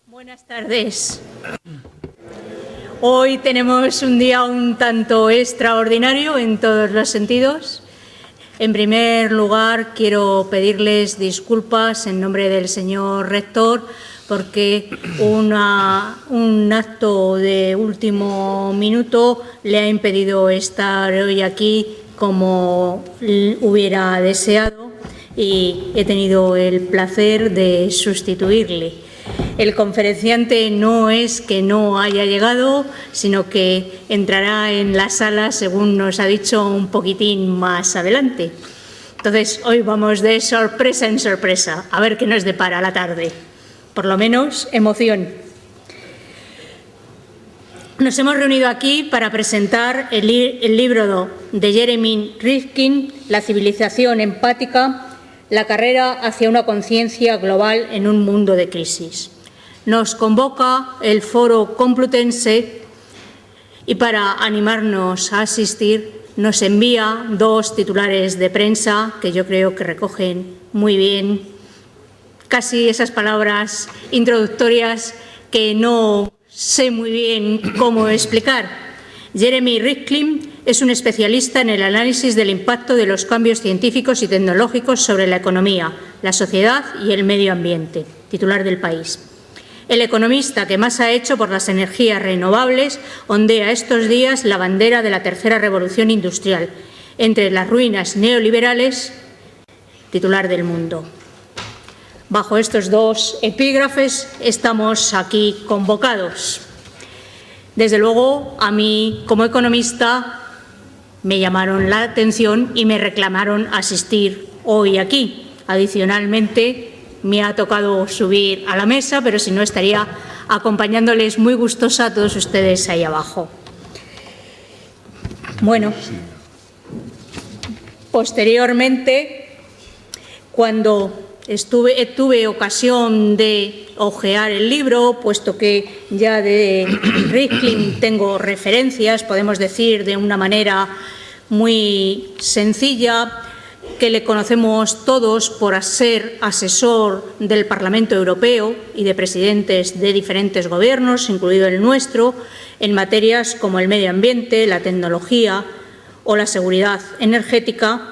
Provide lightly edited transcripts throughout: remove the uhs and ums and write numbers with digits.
Buenas tardes. Hoy tenemos un día un tanto extraordinario en todos los sentidos. En primer lugar, quiero pedirles disculpas en nombre del señor rector porque un acto de último minuto le ha impedido estar hoy aquí como hubiera deseado y he tenido el placer de sustituirle. El conferenciante no es que no haya llegado, sino que entrará en la sala, según nos ha dicho, un poquitín más adelante. Entonces, hoy vamos de sorpresa en sorpresa, a ver qué nos depara la tarde. Por lo menos, emoción. Nos hemos reunido aquí para presentar el libro de Jeremy Rifkin, La civilización empática, la carrera hacia una conciencia global en un mundo de crisis. Nos convoca el Foro Complutense y para animarnos a asistir nos envía dos titulares de prensa que yo creo que recogen muy bien casi esas palabras introductorias que no sé muy bien cómo explicar. Jeremy Rifkin es un especialista en el análisis del impacto de los cambios científicos y tecnológicos sobre la economía, la sociedad y el medio ambiente. Titular del País. El economista que más ha hecho por las energías renovables ondea estos días la bandera de la tercera revolución industrial, entre las ruinas neoliberales, titular del Mundo. Bajo estos dos epígrafes estamos aquí convocados. Desde luego, a mí, como economista, me llamaron la atención y me reclamaron asistir hoy aquí. Adicionalmente, me ha tocado subir a la mesa, pero si no estaría acompañándoles muy gustosa a todos ustedes ahí abajo. Bueno, posteriormente, cuando tuve ocasión de hojear el libro, puesto que ya de Rifkin tengo referencias, podemos decir de una manera muy sencilla, que le conocemos todos por ser asesor del Parlamento Europeo y de presidentes de diferentes gobiernos, incluido el nuestro, en materias como el medio ambiente, la tecnología o la seguridad energética.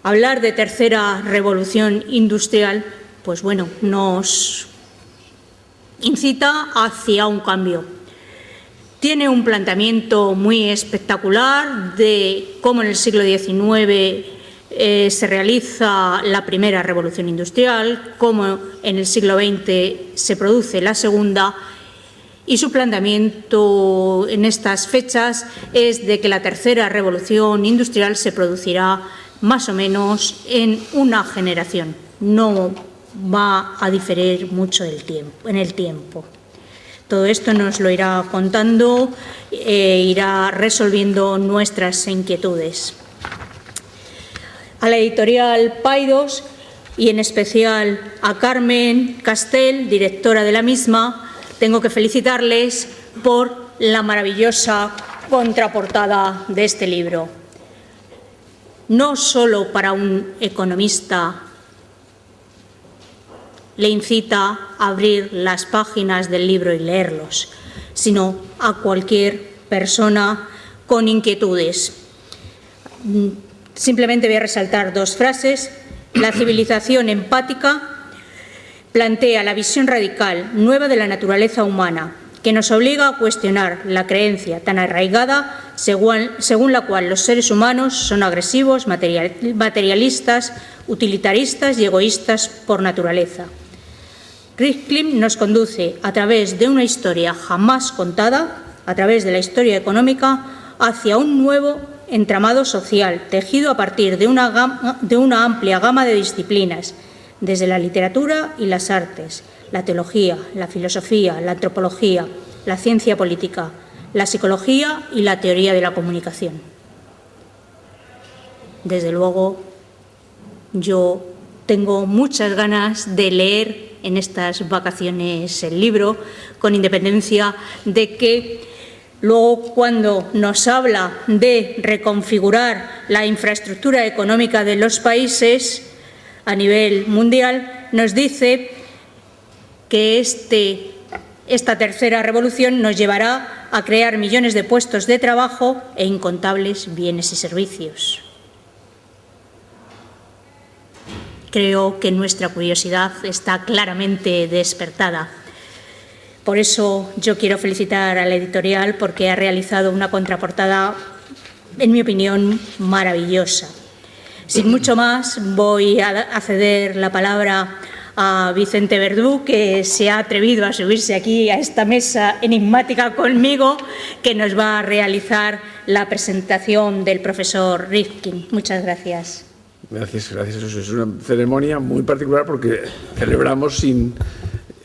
Hablar de tercera revolución industrial, pues bueno, nos incita hacia un cambio. Tiene un planteamiento muy espectacular de cómo en el siglo XIX se realiza la primera revolución industrial, cómo en el siglo XX se produce la segunda, y su planteamiento en estas fechas es de que la tercera revolución industrial se producirá más o menos en una generación. No va a diferir mucho en el tiempo. Todo esto nos lo irá contando e irá resolviendo nuestras inquietudes. A la editorial Paidós y en especial a Carmen Castel, directora de la misma, tengo que felicitarles por la maravillosa contraportada de este libro. No solo para un economista le incita a abrir las páginas del libro y leerlos, sino a cualquier persona con inquietudes. Simplemente voy a resaltar dos frases. La civilización empática plantea la visión radical nueva de la naturaleza humana, que nos obliga a cuestionar la creencia tan arraigada según la cual los seres humanos son agresivos, materialistas, utilitaristas y egoístas por naturaleza. Rifkin nos conduce a través de una historia jamás contada, a través de la historia económica, hacia un nuevo entramado social tejido a partir de una amplia gama de disciplinas, desde la literatura y las artes, la teología, la filosofía, la antropología, la ciencia política, la psicología y la teoría de la comunicación. Desde luego, yo tengo muchas ganas de leer en estas vacaciones el libro, con independencia de que luego, cuando nos habla de reconfigurar la infraestructura económica de los países a nivel mundial, nos dice que esta tercera revolución nos llevará a crear millones de puestos de trabajo e incontables bienes y servicios. Creo que nuestra curiosidad está claramente despertada. Por eso yo quiero felicitar a la editorial porque ha realizado una contraportada, en mi opinión, maravillosa. Sin mucho más, voy a ceder la palabra a Vicente Verdú, que se ha atrevido a subirse aquí a esta mesa enigmática conmigo, que nos va a realizar la presentación del profesor Rifkin. Muchas gracias. Gracias. Es una ceremonia muy particular porque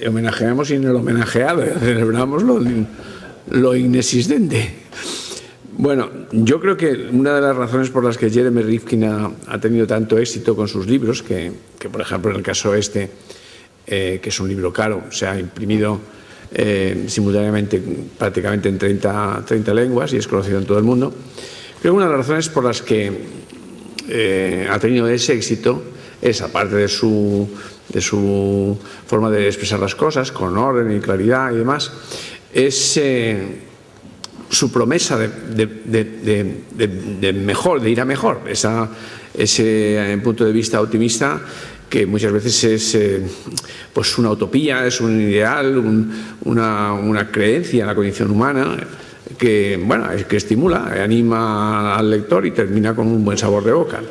homenajeamos sin el homenajeado, celebramos lo inexistente. Bueno, yo creo que una de las razones por las que Jeremy Rifkin ha tenido tanto éxito con sus libros, que por ejemplo en el caso que es un libro caro, se ha imprimido simultáneamente prácticamente en 30 lenguas y es conocido en todo el mundo, creo que una de las razones por las que ha tenido ese éxito es, aparte de su forma de expresar las cosas con orden y claridad y demás, es su promesa de mejor, de ir a mejor, ese punto de vista optimista que muchas veces es pues una utopía, es un ideal, una creencia en la condición humana que, bueno, que estimula, anima al lector y termina con un buen sabor de boca.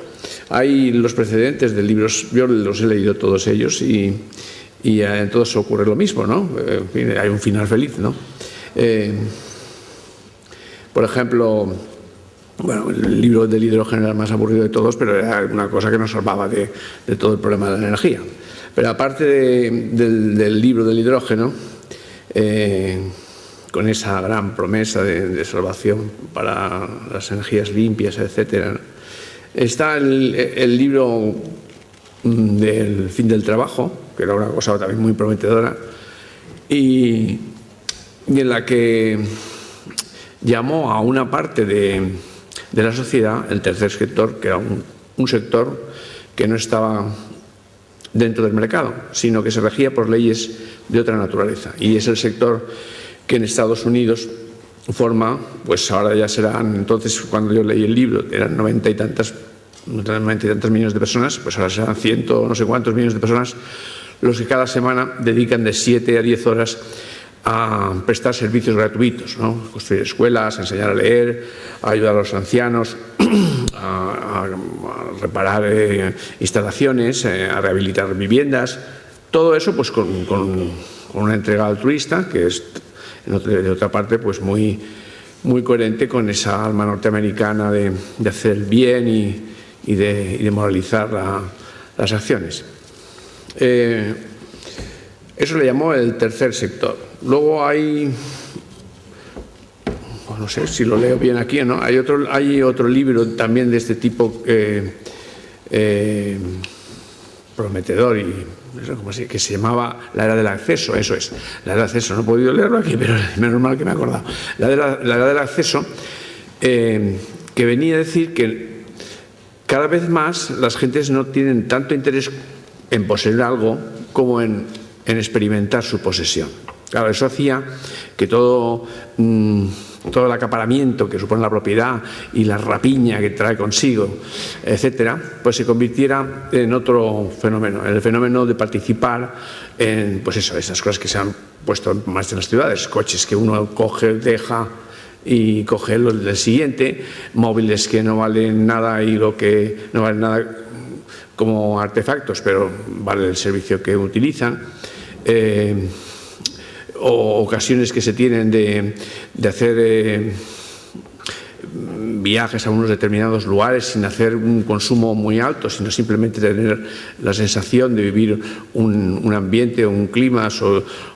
Hay los precedentes de libros, yo los he leído todos ellos y en todos ocurre lo mismo, ¿no? Hay un final feliz, ¿no? Por ejemplo, bueno, el libro del hidrógeno era el más aburrido de todos, pero era una cosa que nos salvaba de todo el problema de la energía. Pero aparte del libro del hidrógeno, con esa gran promesa de salvación para las energías limpias, etcétera, está el libro del fin del trabajo, que era una cosa también muy prometedora, y en la que llamó a una parte de la sociedad, el tercer sector, que era un sector que no estaba dentro del mercado, sino que se regía por leyes de otra naturaleza. Y es el sector que en Estados Unidos forma, pues ahora ya serán, entonces cuando yo leí el libro, eran 90 y tantos millones de personas, pues ahora serán 100 no sé cuántos millones de personas los que cada semana dedican de 7 a 10 horas a prestar servicios gratuitos, ¿no? Construir escuelas, a enseñar a leer, a ayudar a los ancianos, a reparar instalaciones, a rehabilitar viviendas. Todo eso pues con una entrega altruista que es, de otra parte, pues muy coherente con esa alma norteamericana de hacer el bien y de moralizar las acciones. Eso le llamó el tercer sector. Luego hay, no sé si lo leo bien aquí o no, hay otro libro también de este tipo prometedor y que se llamaba La Era del Acceso. Eso es, La Era del Acceso. No he podido leerlo aquí, pero menos mal que me he acordado. La Era del Acceso, que venía a decir que cada vez más las gentes no tienen tanto interés en poseer algo como en experimentar su posesión. Claro, eso hacía que todo el acaparamiento que supone la propiedad y la rapiña que trae consigo, etcétera, pues se convirtiera en otro fenómeno, en el fenómeno de participar en, pues eso, esas cosas que se han puesto más en las ciudades, coches que uno coge, deja y coge los del siguiente, móviles que no valen nada y lo que no valen nada como artefactos, pero vale el servicio que utilizan. O ocasiones que se tienen de hacer viajes a unos determinados lugares sin hacer un consumo muy alto, sino simplemente tener la sensación de vivir un ambiente, un clima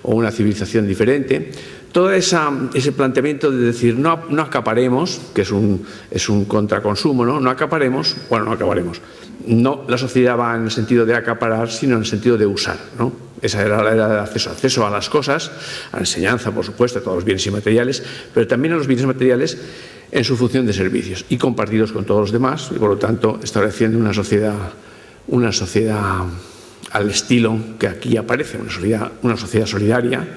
o una civilización diferente. Todo ese planteamiento de decir no acaparemos, que es un contraconsumo, ¿no? No acaparemos. No, la sociedad va en el sentido de acaparar, sino en el sentido de usar, ¿no? Esa era la era del acceso a las cosas, a la enseñanza, por supuesto, a todos los bienes inmateriales, pero también a los bienes materiales en su función de servicios y compartidos con todos los demás y, por lo tanto, estableciendo una sociedad al estilo que aquí aparece, una sociedad solidaria,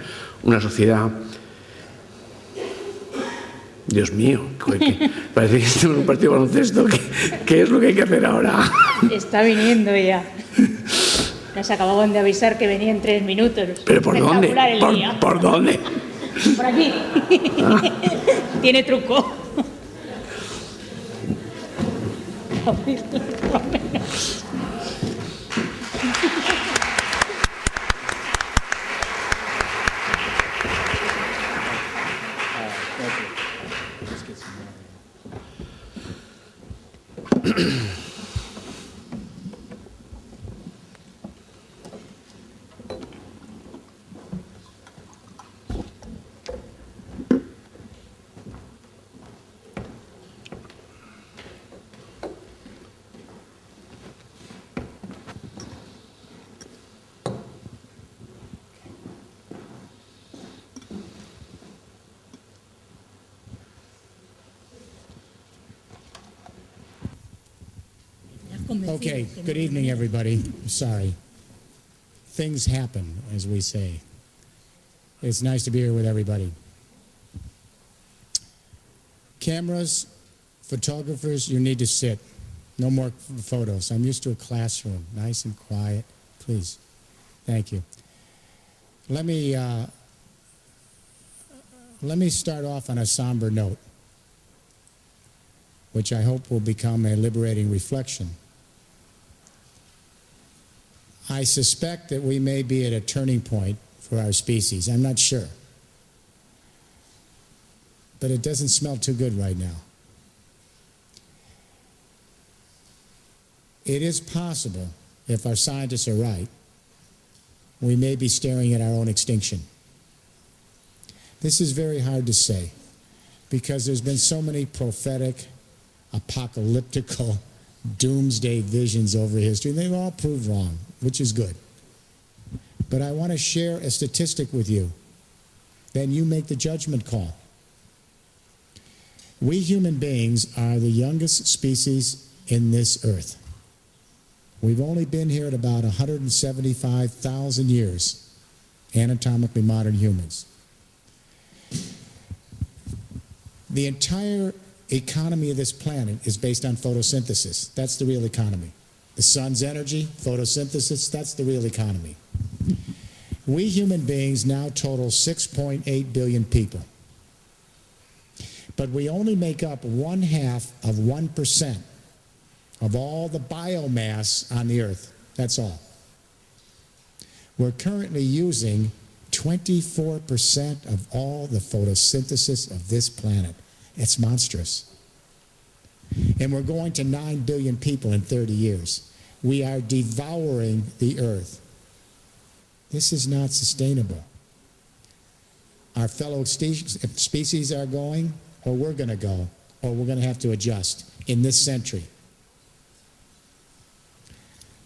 una sociedad... Dios mío, parece que estamos en un partido de baloncesto. ¿Qué es lo que hay que hacer ahora? Está viniendo ya. Nos acababan de avisar que venía en 3 minutos. ¿Pero por dónde? ¿Por dónde? Por aquí. Ah. Tiene truco. Okay, good evening, everybody. Sorry. Things happen, as we say. It's nice to be here with everybody. Cameras, photographers, you need to sit. No more photos. I'm used to a classroom, nice and quiet. Please. Thank you. Let me start off on a somber note, which I hope will become a liberating reflection. I suspect that we may be at a turning point for our species. I'm not sure. But it doesn't smell too good right now. It is possible, if our scientists are right, we may be staring at our own extinction. This is very hard to say because there's been so many prophetic, apocalyptical, doomsday visions over history, and they've all proved wrong, which is good. But I want to share a statistic with you. Then you make the judgment call. We human beings are the youngest species in this earth. We've only been here at about 175,000 years, anatomically modern humans. The entire economy of this planet is based on photosynthesis. That's the real economy. The sun's energy, photosynthesis, that's the real economy. We human beings now total 6.8 billion people. But we only make up 1/2 of 1% of all the biomass on the earth. That's all. We're currently using 24% of all the photosynthesis of this planet. It's monstrous. And we're going to 9 billion people in 30 years. We are devouring the earth. This is not sustainable. Our fellow species are going, or we're going to go, or we're going to have to adjust in this century.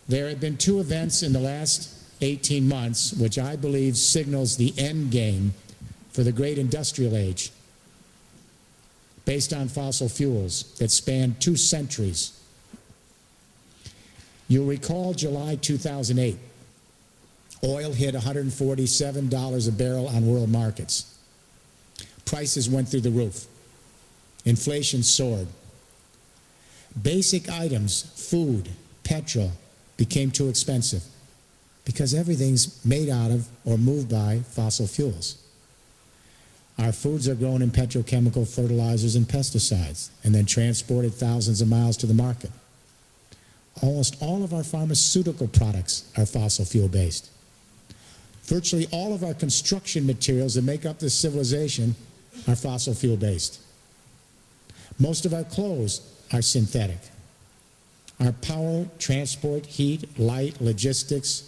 There have been 2 events in the last 18 months which I believe signals the end game for the great industrial age, based on fossil fuels that span 2 centuries. You'll recall July 2008. Oil hit $147 a barrel on world markets. Prices went through the roof. Inflation soared. Basic items, food, petrol, became too expensive because everything's made out of or moved by fossil fuels. Our foods are grown in petrochemical fertilizers and pesticides and then transported thousands of miles to the market. Almost all of our pharmaceutical products are fossil fuel based. Virtually all of our construction materials that make up this civilization are fossil fuel based. Most of our clothes are synthetic. Our power, transport, heat, light, logistics,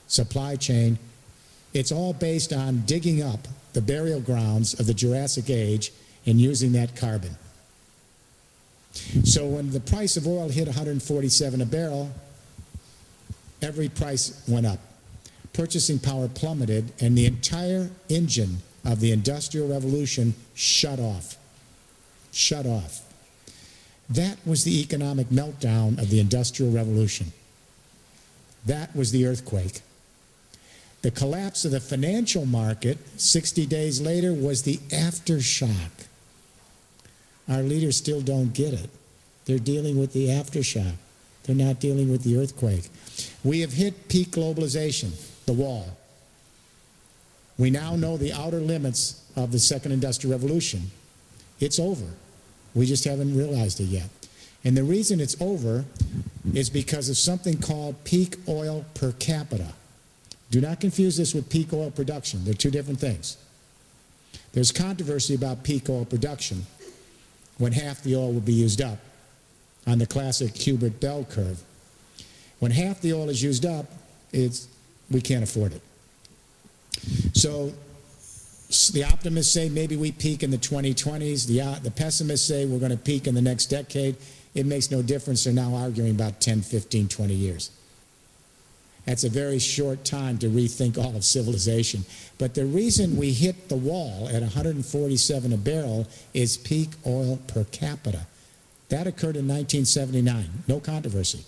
supply chain, it's all based on digging up the burial grounds of the Jurassic Age and using that carbon. So when the price of oil hit $147 a barrel, every price went up. Purchasing power plummeted, and the entire engine of the Industrial Revolution shut off. Shut off. That was the economic meltdown of the Industrial Revolution. That was the earthquake. The collapse of the financial market 60 days later was the aftershock. Our leaders still don't get it. They're dealing with the aftershock. They're not dealing with the earthquake. We have hit peak globalization, the wall. We now know the outer limits of the second industrial revolution. It's over. We just haven't realized it yet. And the reason it's over is because of something called peak oil per capita. Do not confuse this with peak oil production. They're two different things. There's controversy about peak oil production when half the oil will be used up on the classic Hubert bell curve. When half the oil is used up, we can't afford it. So the optimists say maybe we peak in the 2020s. The pessimists say we're going to peak in the next decade. It makes no difference. They're now arguing about 10, 15, 20 years. That's a very short time to rethink all of civilization. But the reason we hit the wall at 147 a barrel is peak oil per capita. That occurred in 1979. No controversy.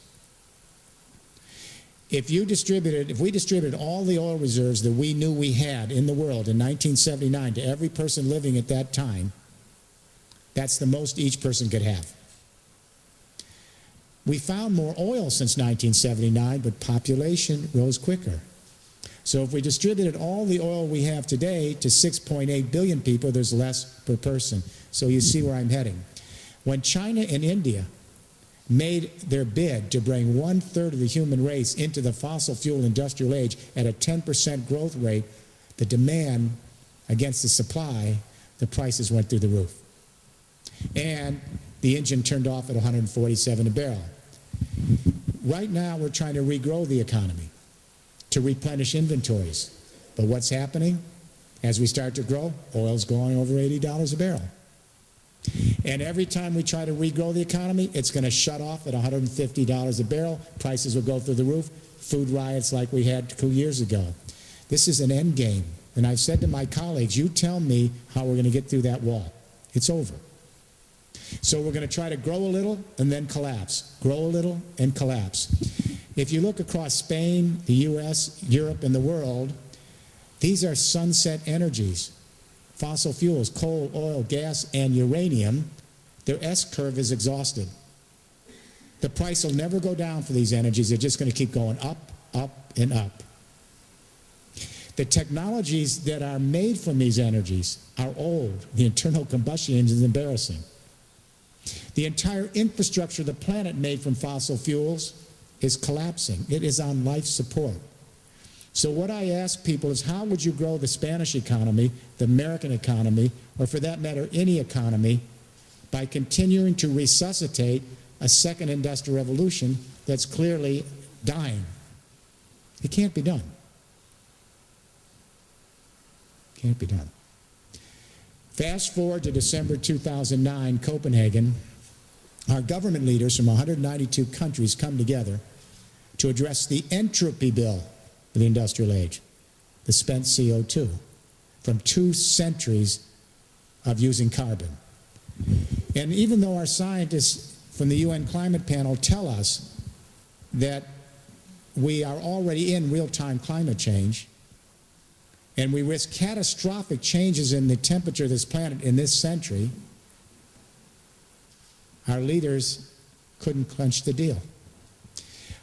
If we distributed all the oil reserves that we knew we had in the world in 1979 to every person living at that time, that's the most each person could have. We found more oil since 1979, but population rose quicker. So if we distributed all the oil we have today to 6.8 billion people, there's less per person. So you see where I'm heading. When China and India made their bid to bring 1/3 of the human race into the fossil fuel industrial age at a 10% growth rate, the demand against the supply, the prices went through the roof. And the engine turned off at 147 a barrel. Right now, we're trying to regrow the economy to replenish inventories. But what's happening? As we start to grow, oil's going over $80 a barrel. And every time we try to regrow the economy, it's going to shut off at $150 a barrel. Prices will go through the roof. Food riots like we had 2 years ago. This is an end game. And I've said to my colleagues, you tell me how we're going to get through that wall. It's over. So we're going to try to grow a little and then collapse. Grow a little and collapse. If you look across Spain, the U.S., Europe, and the world, these are sunset energies. Fossil fuels, coal, oil, gas, and uranium, their S-curve is exhausted. The price will never go down for these energies. They're just going to keep going up, up, and up. The technologies that are made from these energies are old. The internal combustion engine is embarrassing. The entire infrastructure of the planet made from fossil fuels is collapsing. It is on life support. So what I ask people is, how would you grow the Spanish economy, the American economy, or for that matter, any economy, by continuing to resuscitate a second industrial revolution that's clearly dying? It can't be done. Can't be done. Fast forward to December 2009, Copenhagen. Our government leaders from 192 countries come together to address the entropy bill of the industrial age, the spent CO2, from 2 centuries of using carbon. And even though our scientists from the UN Climate Panel tell us that we are already in real-time climate change, and we risk catastrophic changes in the temperature of this planet in this century, our leaders couldn't clinch the deal.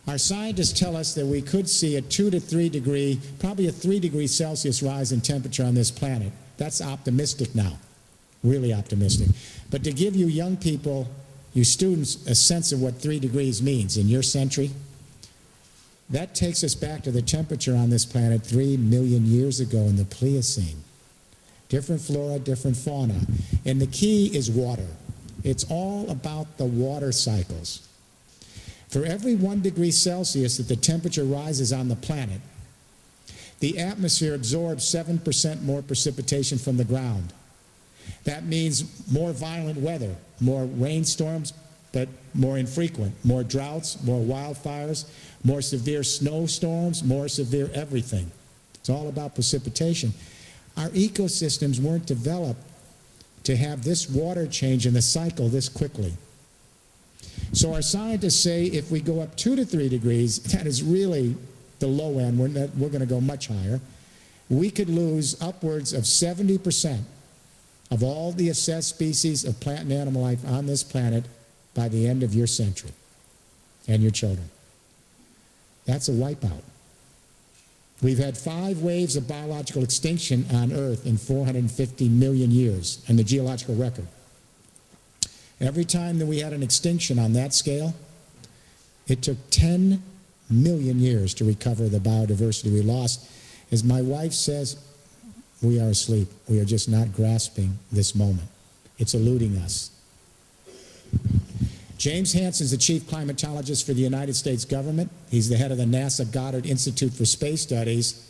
Our scientists tell us that we could see a 2 to 3 degree, probably a 3 degree Celsius rise in temperature on this planet. That's optimistic now, really optimistic. But to give you young people, you students, a sense of what 3 degrees means in your century, that takes us back to the temperature on this planet 3 million years ago in the Pliocene. Different flora, different fauna. And the key is water. It's all about the water cycles. For every 1 degree Celsius that the temperature rises on the planet, the atmosphere absorbs 7% more precipitation from the ground. That means more violent weather, more rainstorms, but more infrequent, more droughts, more wildfires, more severe snowstorms, more severe everything. It's all about precipitation. Our ecosystems weren't developed to have this water change in the cycle this quickly. So our scientists say if we go up 2 to 3 degrees, that is really the low end. We're going to go much higher. We could lose upwards of 70% of all the assessed species of plant and animal life on this planet by the end of your century and your children. That's a wipeout. We've had 5 waves of biological extinction on Earth in 450 million years in the geological record. Every time that we had an extinction on that scale, it took 10 million years to recover the biodiversity we lost. As my wife says, we are asleep. We are just not grasping this moment. It's eluding us. James Hansen is the chief climatologist for the United States government. He's the head of the NASA Goddard Institute for Space Studies.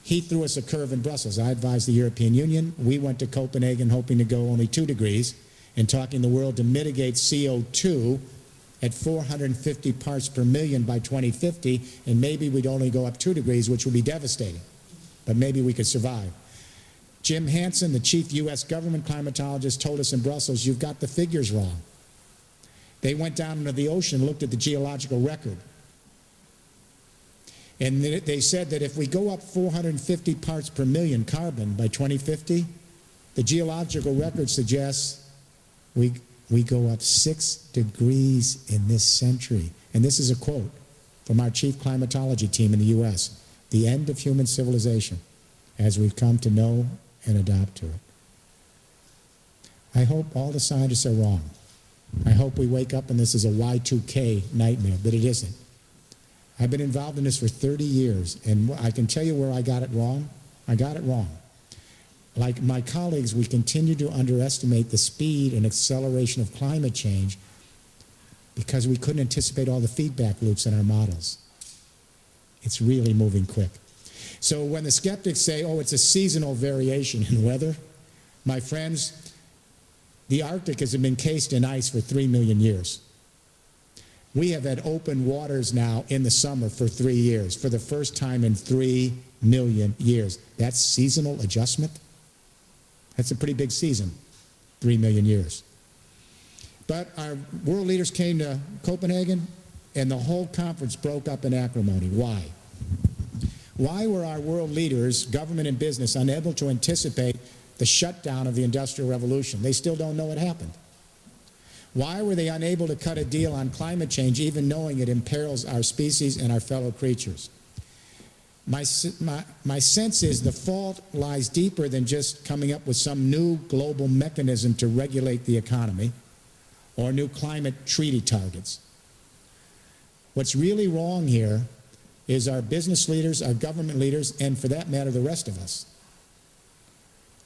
He threw us a curve in Brussels. I advised the European Union. We went to Copenhagen hoping to go only 2 degrees and talking the world to mitigate CO2 at 450 parts per million by 2050, and maybe we'd only go up 2 degrees, which would be devastating. But maybe we could survive. Jim Hansen, the chief U.S. government climatologist, told us in Brussels, you've got the figures wrong. They went down into the ocean and looked at the geological record. And they said that if we go up 450 parts per million carbon by 2050, the geological record suggests we go up 6 degrees in this century. And this is a quote from our chief climatology team in the U.S. The end of human civilization as we've come to know and adapt to it. I hope all the scientists are wrong. I hope we wake up and this is a Y2K nightmare, but it isn't. I've been involved in this for 30 years, and I can tell you where I got it wrong. I got it wrong. Like my colleagues, we continue to underestimate the speed and acceleration of climate change because we couldn't anticipate all the feedback loops in our models. It's really moving quick. So when the skeptics say, oh, it's a seasonal variation in weather, my friends, the Arctic has been encased in ice for 3 million years. We have had open waters now in the summer for 3 years, for the first time in 3 million years. That's seasonal adjustment? That's a pretty big season, 3 million years. But our world leaders came to Copenhagen, and the whole conference broke up in acrimony. Why? Why were our world leaders, government and business, unable to anticipate the shutdown of the Industrial Revolution? They still don't know what happened. Why were they unable to cut a deal on climate change, even knowing it imperils our species and our fellow creatures? My sense is the fault lies deeper than just coming up with some new global mechanism to regulate the economy or new climate treaty targets. What's really wrong here is our business leaders, our government leaders, and for that matter, the rest of us.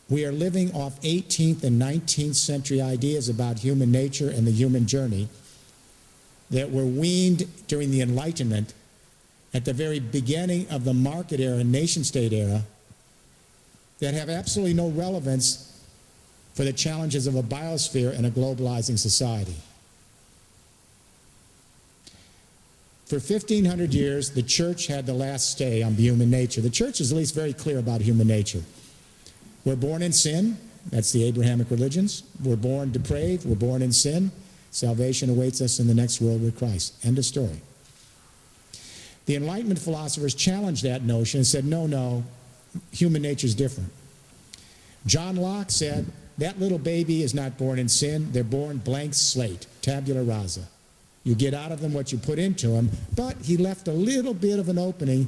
We are living off 18th and 19th century ideas about human nature and the human journey that were weaned during the Enlightenment at the very beginning of the market era and nation-state era that have absolutely no relevance for the challenges of a biosphere and a globalizing society. For 1,500 years, the church had the last say on human nature. The church is at least very clear about human nature. We're born in sin. That's the Abrahamic religions. We're born depraved. We're born in sin. Salvation awaits us in the next world with Christ. End of story. The Enlightenment philosophers challenged that notion and said, no, human nature is different. John Locke said, that little baby is not born in sin. They're born blank slate, tabula rasa. You get out of them what you put into them. But he left a little bit of an opening.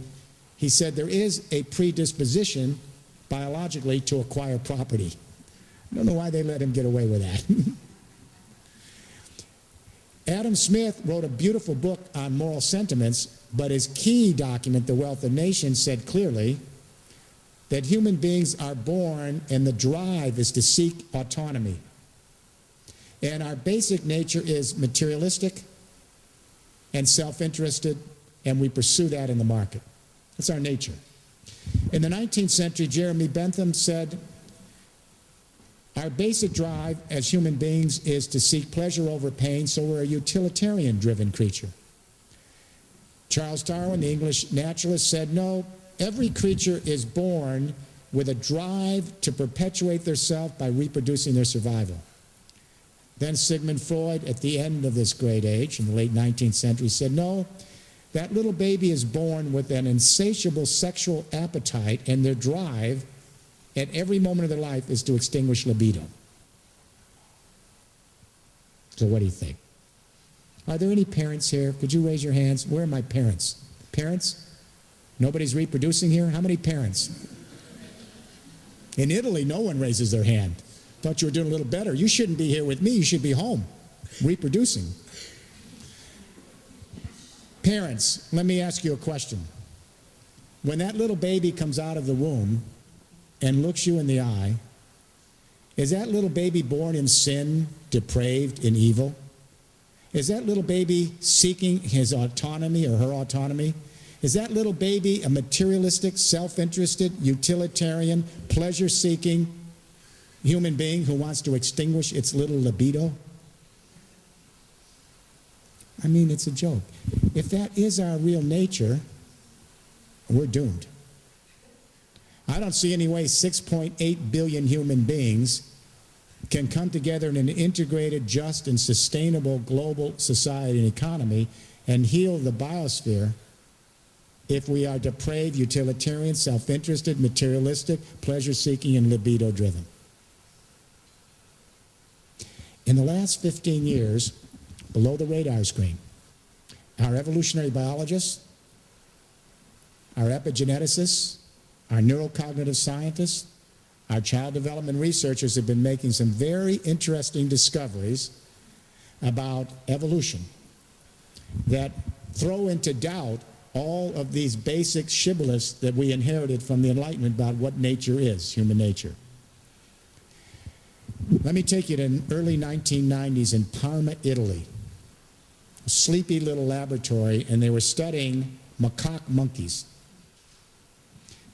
He said there is a predisposition biologically to acquire property. I don't know why they let him get away with that. Adam Smith wrote a beautiful book on moral sentiments, but his key document, The Wealth of Nations, said clearly that human beings are born and the drive is to seek autonomy. And our basic nature is materialistic and self-interested, and we pursue that in the market. That's our nature. In the 19th century, Jeremy Bentham said, our basic drive as human beings is to seek pleasure over pain, so we're a utilitarian-driven creature. Charles Darwin, the English naturalist, said, no, every creature is born with a drive to perpetuate theirself by reproducing their survival. Then Sigmund Freud, at the end of this great age, in the late 19th century, said, no, that little baby is born with an insatiable sexual appetite, and their drive at every moment of their life is to extinguish libido. So what do you think? Are there any parents here? Could you raise your hands? Where are my parents? Parents? Nobody's reproducing here? How many parents? In Italy, no one raises their hand. Thought you were doing a little better. You shouldn't be here with me. You should be home, reproducing. Parents, let me ask you a question. When that little baby comes out of the womb and looks you in the eye, is that little baby born in sin, depraved, and evil? Is that little baby seeking his autonomy or her autonomy? Is that little baby a materialistic, self-interested, utilitarian, pleasure-seeking human being who wants to extinguish its little libido? I mean, it's a joke. If that is our real nature, we're doomed. I don't see any way 6.8 billion human beings can come together in an integrated, just, and sustainable global society and economy and heal the biosphere if we are depraved, utilitarian, self-interested, materialistic, pleasure-seeking, and libido-driven. In the last 15 years, below the radar screen, our evolutionary biologists, our epigeneticists, our neurocognitive scientists, our child development researchers have been making some very interesting discoveries about evolution that throw into doubt all of these basic shibboleths that we inherited from the Enlightenment about what nature is, human nature. Let me take you to the early 1990s in Parma, Italy. A sleepy little laboratory, and they were studying macaque monkeys.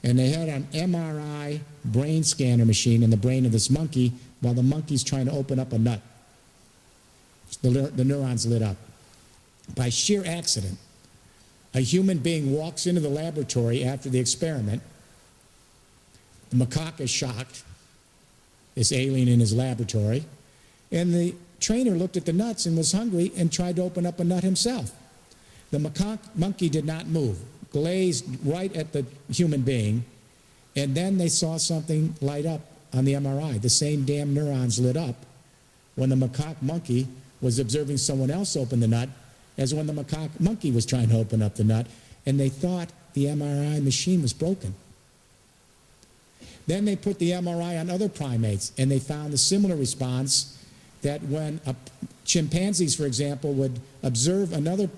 And they had an MRI brain scanner machine in the brain of this monkey while the monkey's trying to open up a nut. The neurons lit up. By sheer accident, a human being walks into the laboratory after the experiment. The macaque is shocked, this alien in his laboratory, and the trainer looked at the nuts and was hungry and tried to open up a nut himself. The macaque monkey did not move, glazed right at the human being, and then they saw something light up on the MRI. The same damn neurons lit up when the macaque monkey was observing someone else open the nut as when the macaque monkey was trying to open up the nut, and they thought the MRI machine was broken. Then they put the MRI on other primates, and they found a similar response that when chimpanzees, for example, would observe another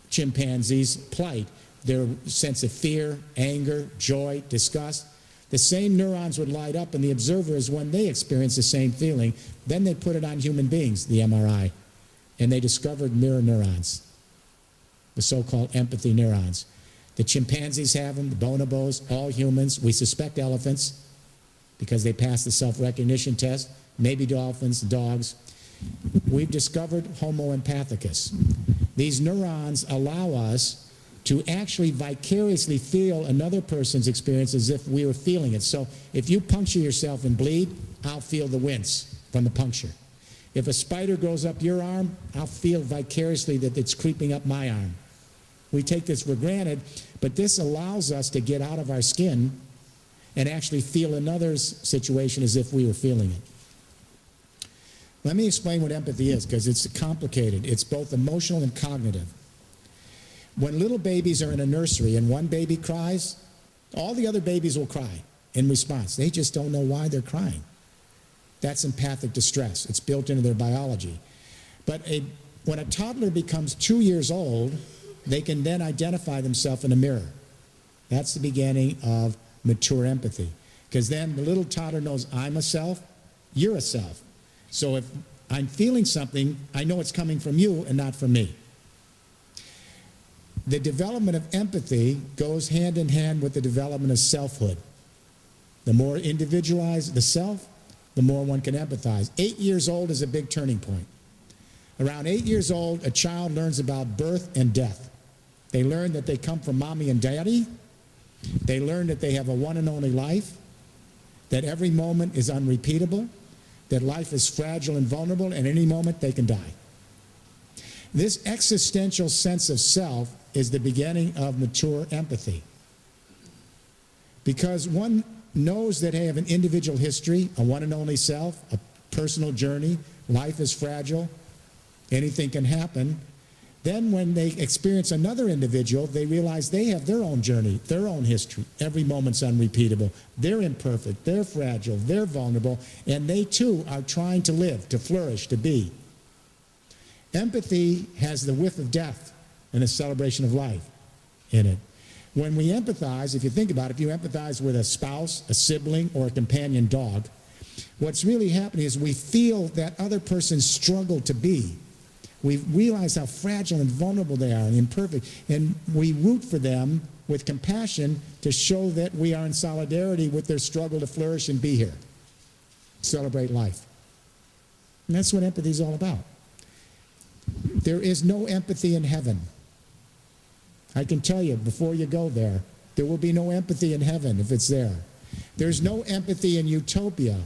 chimpanzee's plight, their sense of fear, anger, joy, disgust, the same neurons would light up in the observer as when they experienced the same feeling. Then they put it on human beings, the MRI, and they discovered mirror neurons, the so-called empathy neurons. The chimpanzees have them, the bonobos, all humans. We suspect elephants because they pass the self-recognition test, maybe dolphins, dogs. We've discovered Homo empathicus. These neurons allow us to actually vicariously feel another person's experience as if we were feeling it. So if you puncture yourself and bleed, I'll feel the wince from the puncture. If a spider grows up your arm, I'll feel vicariously that it's creeping up my arm. We take this for granted, but this allows us to get out of our skin and actually feel another's situation as if we were feeling it. Let me explain what empathy is, because it's complicated. It's both emotional and cognitive. When little babies are in a nursery and one baby cries, all the other babies will cry in response. They just don't know why they're crying. That's empathic distress. It's built into their biology. But when a toddler becomes 2 years old, they can then identify themselves in a mirror. That's the beginning of mature empathy. Because then the little toddler knows, I'm a self, you're a self. So if I'm feeling something, I know it's coming from you and not from me. The development of empathy goes hand in hand with the development of selfhood. The more individualized the self, the more one can empathize. 8 years old is a big turning point. Around 8 years old, a child learns about birth and death. They learn that they come from mommy and daddy. They learn that they have a one and only life, that every moment is unrepeatable, that life is fragile and vulnerable, and any moment they can die. This existential sense of self is the beginning of mature empathy. Because one knows that they have an individual history, a one and only self, a personal journey, life is fragile, anything can happen. Then when they experience another individual, they realize they have their own journey, their own history. Every moment's unrepeatable. They're imperfect, they're fragile, they're vulnerable, and they too are trying to live, to flourish, to be. Empathy has the whiff of death and a celebration of life in it. When we empathize, if you think about it, if you empathize with a spouse, a sibling, or a companion dog, what's really happening is we feel that other person's struggle to be. We realize how fragile and vulnerable they are and imperfect, and we root for them with compassion to show that we are in solidarity with their struggle to flourish and be here, celebrate life. And that's what empathy is all about. There is no empathy in heaven. I can tell you, before you go there, there will be no empathy in heaven if it's there. There's no empathy in utopia.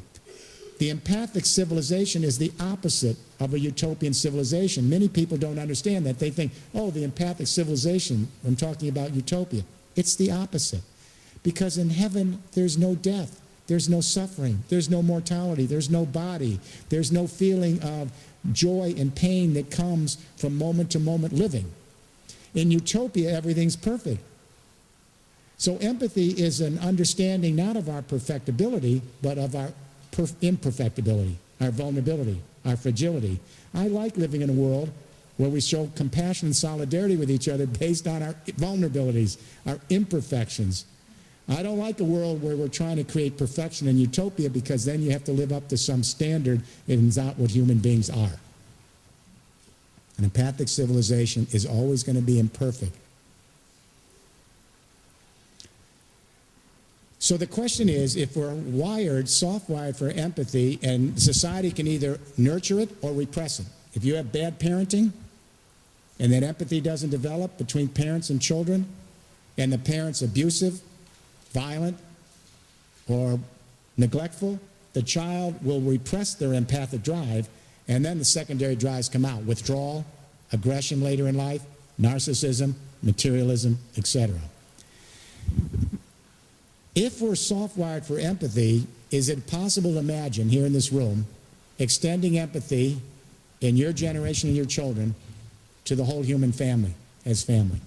The empathic civilization is the opposite of a utopian civilization. Many people don't understand that. They think, oh, the empathic civilization, I'm talking about utopia. It's the opposite. Because in heaven, there's no death. There's no suffering. There's no mortality. There's no body. There's no feeling of joy and pain that comes from moment to moment living. In utopia, everything's perfect. So empathy is an understanding not of our perfectibility, but of our imperfectibility, our vulnerability, our fragility. I like living in a world where we show compassion and solidarity with each other based on our vulnerabilities, our imperfections. I don't like a world where we're trying to create perfection and utopia, because then you have to live up to some standard and it's not what human beings are. An empathic civilization is always going to be imperfect. So the question is, if we're wired, soft-wired for empathy, and society can either nurture it or repress it. If you have bad parenting, and that empathy doesn't develop between parents and children, and the parent's abusive, violent, or neglectful, the child will repress their empathic drive, and then the secondary drives come out: withdrawal, aggression later in life, narcissism, materialism, etc. If we're soft-wired for empathy, is it possible to imagine here in this room extending empathy in your generation and your children to the whole human family as family?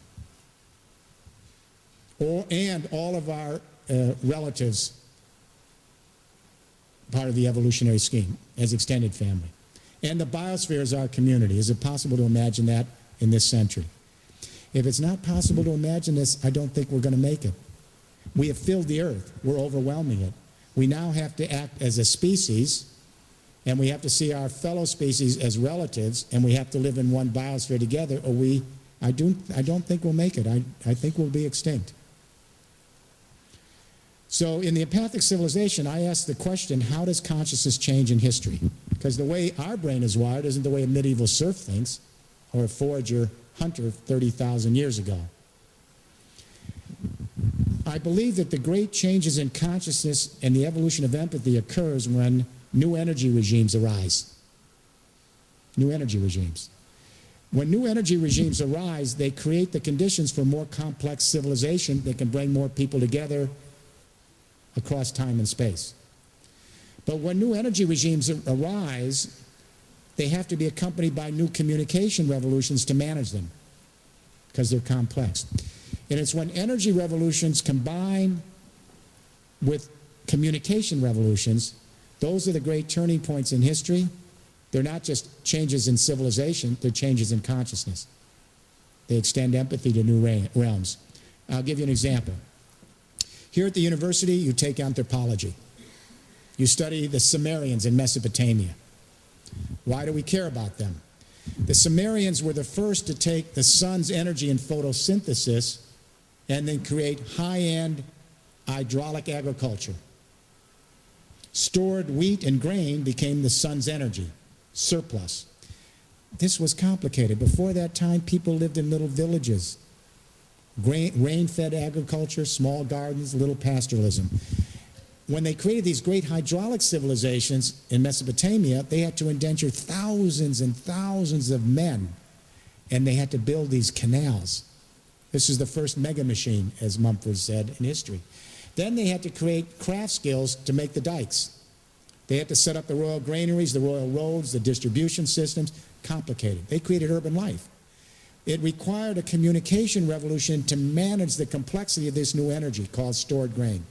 And all of our relatives, part of the evolutionary scheme, as extended family. And the biosphere is our community. Is it possible to imagine that in this century? If it's not possible to imagine this, I don't think we're going to make it. We have filled the earth. We're overwhelming it. We now have to act as a species, and we have to see our fellow species as relatives, and we have to live in one biosphere together, or I don't think we'll make it. I think we'll be extinct. So in the empathic civilization, I ask the question, how does consciousness change in history? Because the way our brain is wired isn't the way a medieval serf thinks, or a forager hunter 30,000 years ago. I believe that the great changes in consciousness and the evolution of empathy occurs when new energy regimes arise. New energy regimes. When new energy regimes arise, they create the conditions for more complex civilization that can bring more people together across time and space. But when new energy regimes arise, they have to be accompanied by new communication revolutions to manage them, because they're complex. And it's when energy revolutions combine with communication revolutions, those are the great turning points in history. They're not just changes in civilization, they're changes in consciousness. They extend empathy to new realms. I'll give you an example. Here at the university, you take anthropology. You study the Sumerians in Mesopotamia. Why do we care about them? The Sumerians were the first to take the sun's energy in photosynthesis and then create high-end hydraulic agriculture. Stored wheat and grain became the sun's energy, surplus. This was complicated. Before that time, people lived in little villages. Rain-fed agriculture, small gardens, little pastoralism. when they created these great hydraulic civilizations in Mesopotamia, they had to indenture thousands and thousands of men, and they had to build these canals. This is the first mega machine, as Mumford said, in history. Then they had to create craft skills to make the dikes. They had to set up the royal granaries, the royal roads, the distribution systems. Complicated. They created urban life. It required a communication revolution to manage the complexity of this new energy called stored grain.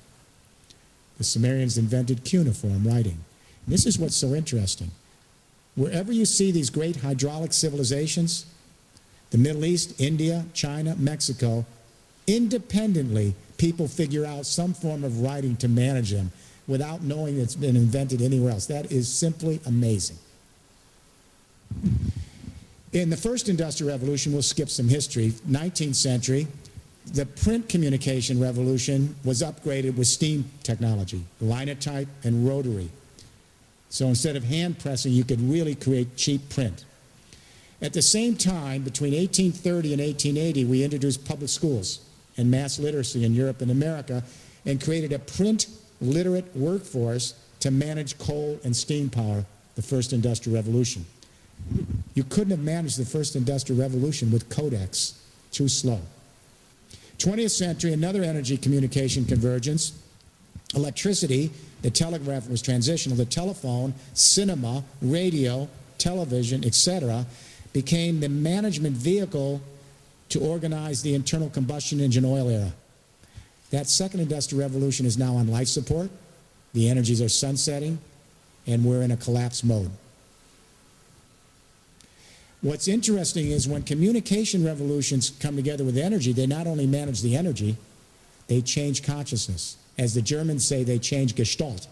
The Sumerians invented cuneiform writing. And this is what's so interesting. Wherever you see these great hydraulic civilizations, the Middle East, India, China, Mexico, independently, people figure out some form of writing to manage them without knowing it's been invented anywhere else. That is simply amazing. In the first industrial revolution, we'll skip some history, 19th century, the print communication revolution was upgraded with steam technology, linotype and rotary. So instead of hand pressing, you could really create cheap print. At the same time, between 1830 and 1880, we introduced public schools and mass literacy in Europe and America and created a print literate workforce to manage coal and steam power, the first industrial revolution. You couldn't have managed the first industrial revolution with codex. Too slow. 20th century, another energy communication convergence. Electricity, the telegraph was transitional. The telephone, cinema, radio, television, etc., became the management vehicle to organize the internal combustion engine oil era. That second industrial revolution is now on life support. The energies are sunsetting, and we're in a collapse mode. What's interesting is when communication revolutions come together with energy, they not only manage the energy, they change consciousness. As the Germans say, they change Gestalt.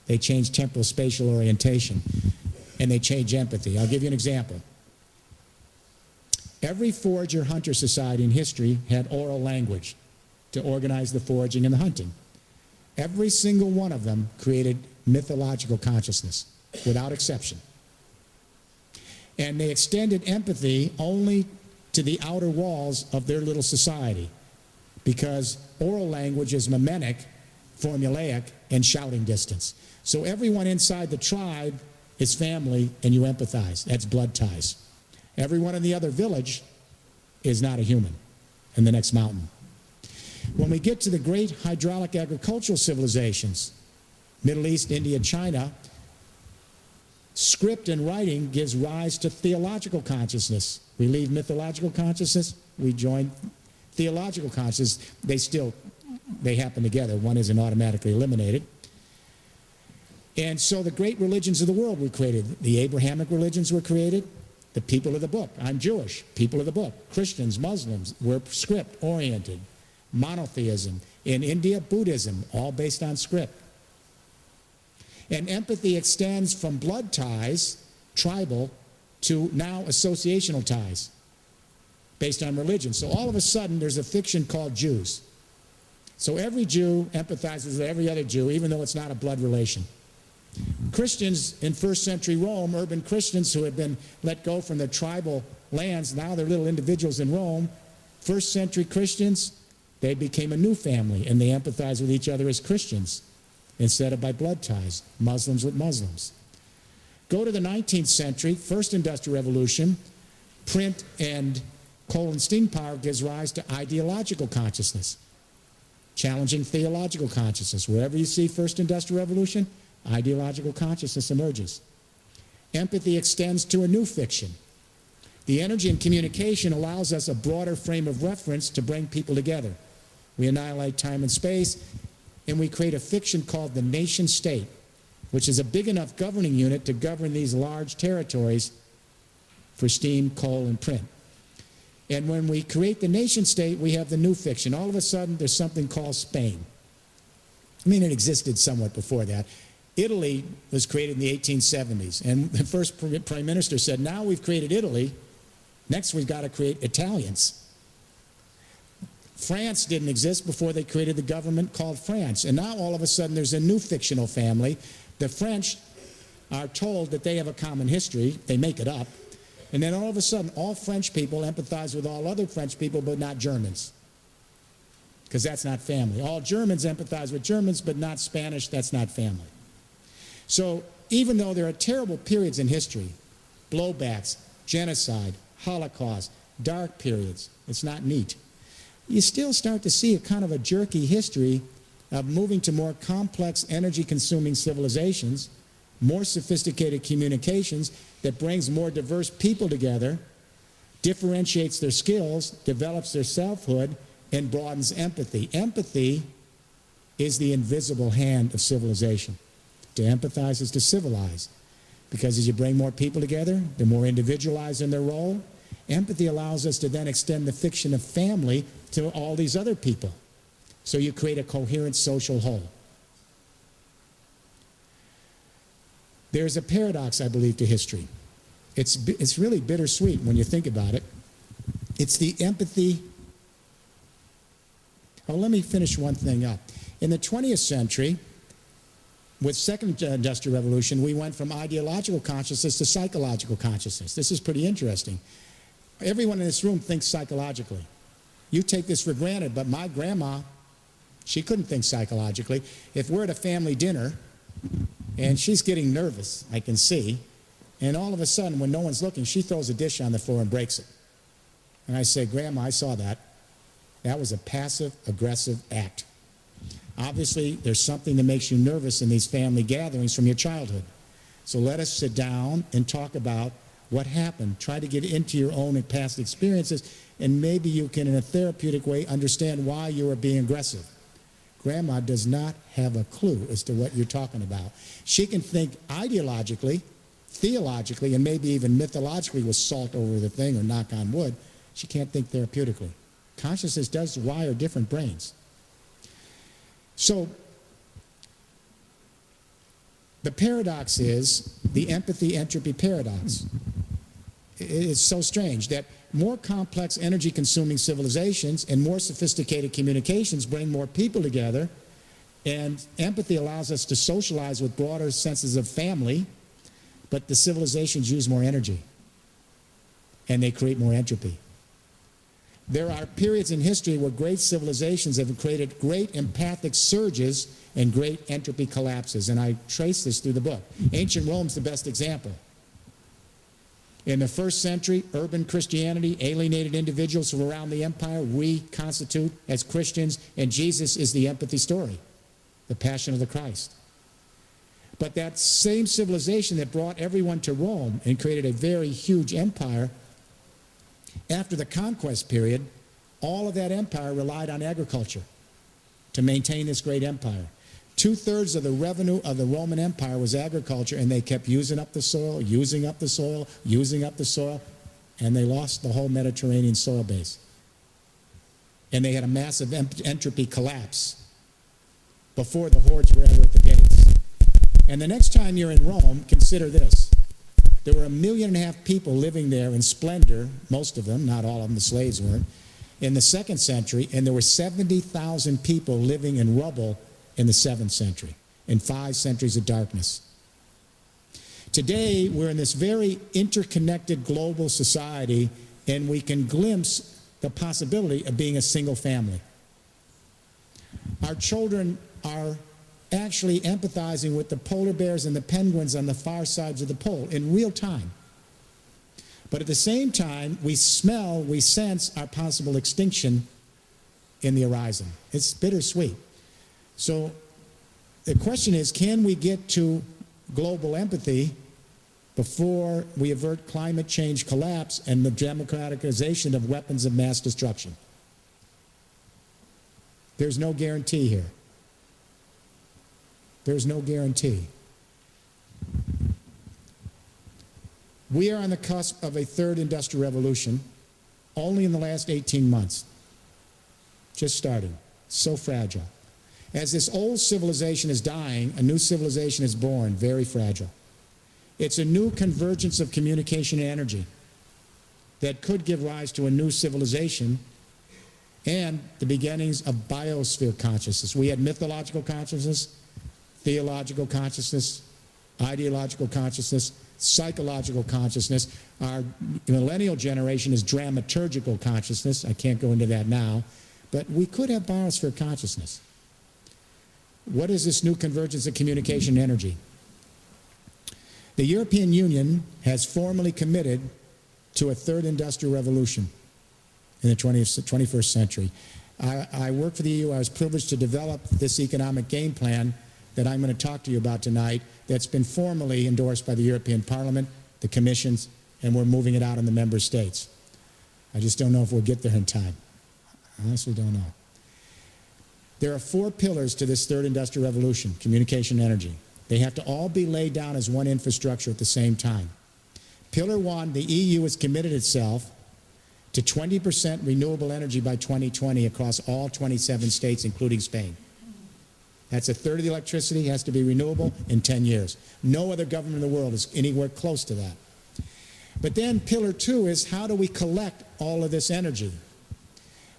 They change temporal spatial orientation, and they change empathy. I'll give you an example. Every forager-hunter society in history had oral language to organize the foraging and the hunting. Every single one of them created mythological consciousness, without exception. And they extended empathy only to the outer walls of their little society, because oral language is mimetic, formulaic, and shouting distance. So everyone inside the tribe is family, and you empathize. That's blood ties. Everyone in the other village is not a human in the next mountain. When we get to the great hydraulic agricultural civilizations, Middle East, India, China, script and writing gives rise to theological consciousness. We leave mythological consciousness, we join theological consciousness. They happen together. One isn't automatically eliminated. And so the great religions of the world were created. The Abrahamic religions were created. The people of the book. I'm Jewish. People of the book. Christians, Muslims were script-oriented. Monotheism. In India, Buddhism, all based on script. And empathy extends from blood ties, tribal, to now associational ties, based on religion. So all of a sudden, there's a fiction called Jews. So every Jew empathizes with every other Jew, even though it's not a blood relation. Christians in first century Rome, urban Christians who had been let go from their tribal lands, now they're little individuals in Rome. First century Christians, they became a new family, and they empathize with each other as Christians instead of by blood ties, Muslims with Muslims. Go to the 19th century, first industrial revolution, print and coal and steam power gives rise to ideological consciousness, challenging theological consciousness. Wherever you see first industrial revolution, ideological consciousness emerges. Empathy extends to a new fiction. The energy in communication allows us a broader frame of reference to bring people together. We annihilate time and space, and we create a fiction called the nation state, which is a big enough governing unit to govern these large territories for steam, coal, and print. And when we create the nation state, we have the new fiction. All of a sudden, there's something called Spain. I mean, it existed somewhat before that. Italy was created in the 1870s, and the first prime minister said, now we've created Italy, next we've got to create Italians. France didn't exist before they created the government called France, and now all of a sudden there's a new fictional family. The French are told that they have a common history, they make it up, and then all of a sudden all French people empathize with all other French people but not Germans. because that's not family. All Germans empathize with Germans, but not Spanish, that's not family. So even though there are terrible periods in history, blowbacks, genocide, Holocaust, dark periods, it's not neat. You still start to see a kind of a jerky history of moving to more complex energy-consuming civilizations, more sophisticated communications that brings more diverse people together, differentiates their skills, develops their selfhood, and broadens empathy. Empathy is the invisible hand of civilization. To empathize is to civilize, because as you bring more people together, they're more individualized in their role. Empathy allows us to then extend the fiction of family to all these other people. So you create a coherent social whole. There's a paradox, I believe, to history. It's really bittersweet when you think about it. It's the empathy. Oh, let me finish one thing up. In the 20th century, with Second Industrial Revolution, we went from ideological consciousness to psychological consciousness. This is pretty interesting. Everyone in this room thinks psychologically. You take this for granted, but my grandma, she couldn't think psychologically. If we're at a family dinner and she's getting nervous, I can see, and all of a sudden, when no one's looking, she throws a dish on the floor and breaks it. And I say, Grandma, I saw that. That was a passive-aggressive act. Obviously, there's something that makes you nervous in these family gatherings from your childhood. So let us sit down and talk about what happened. Try to get into your own and past experiences, and maybe you can, in a therapeutic way, understand why you are being aggressive. Grandma does not have a clue as to what you're talking about. She can think ideologically, theologically, and maybe even mythologically with salt over the thing or knock on wood. She can't think therapeutically. Consciousness does wire different brains. So the paradox is the empathy-entropy paradox. It's so strange that more complex energy-consuming civilizations and more sophisticated communications bring more people together, and empathy allows us to socialize with broader senses of family, but the civilizations use more energy, and they create more entropy. There are periods in history where great civilizations have created great empathic surges and great entropy collapses, and I trace this through the book. Ancient Rome's the best example. In the first century, urban Christianity alienated individuals from around the empire. We constitute as Christians, and Jesus is the empathy story, the Passion of the Christ. But that same civilization that brought everyone to Rome and created a very huge empire, after the conquest period, all of that empire relied on agriculture to maintain this great empire. 2/3 of the revenue of the Roman Empire was agriculture, and they kept using up the soil, using up the soil, using up the soil, and they lost the whole Mediterranean soil base. And they had a massive entropy collapse before the hordes were ever at the gates. And the next time you're in Rome, consider this. There were 1.5 million people living there in splendor, most of them, not all of them, the slaves weren't, in the 2nd century, and there were 70,000 people living in rubble in the 7th century, in 5 centuries of darkness. Today, we're in this very interconnected global society, and we can glimpse the possibility of being a single family. Our children are actually empathizing with the polar bears and the penguins on the far sides of the pole in real time. But at the same time, we smell, we sense our possible extinction in the horizon. It's bittersweet. So the question is, can we get to global empathy before we avert climate change collapse and the democratization of weapons of mass destruction? There's no guarantee here. There's no guarantee. We are on the cusp of a 3rd industrial revolution only in the last 18 months. Just starting. So fragile. As this old civilization is dying, a new civilization is born, very fragile. It's a new convergence of communication and energy that could give rise to a new civilization and the beginnings of biosphere consciousness. We had mythological consciousness, theological consciousness, ideological consciousness, psychological consciousness. Our millennial generation is dramaturgical consciousness. I can't go into that now. But we could have biosphere consciousness. What is this new convergence of communication and energy? The European Union has formally committed to a third industrial revolution in the 21st century. I work for the EU. I was privileged to develop this economic game plan that I'm going to talk to you about tonight that's been formally endorsed by the European Parliament, the Commissions, and we're moving it out in the member states. I just don't know if we'll get there in time. I honestly don't know. There are 4 pillars to this third industrial revolution: communication and energy. They have to all be laid down as one infrastructure at the same time. Pillar 1, the EU has committed itself to 20% renewable energy by 2020 across all 27 states, including Spain. That's a third of the electricity has to be renewable in 10 years. No other government in the world is anywhere close to that. But then pillar 2 is, how do we collect all of this energy?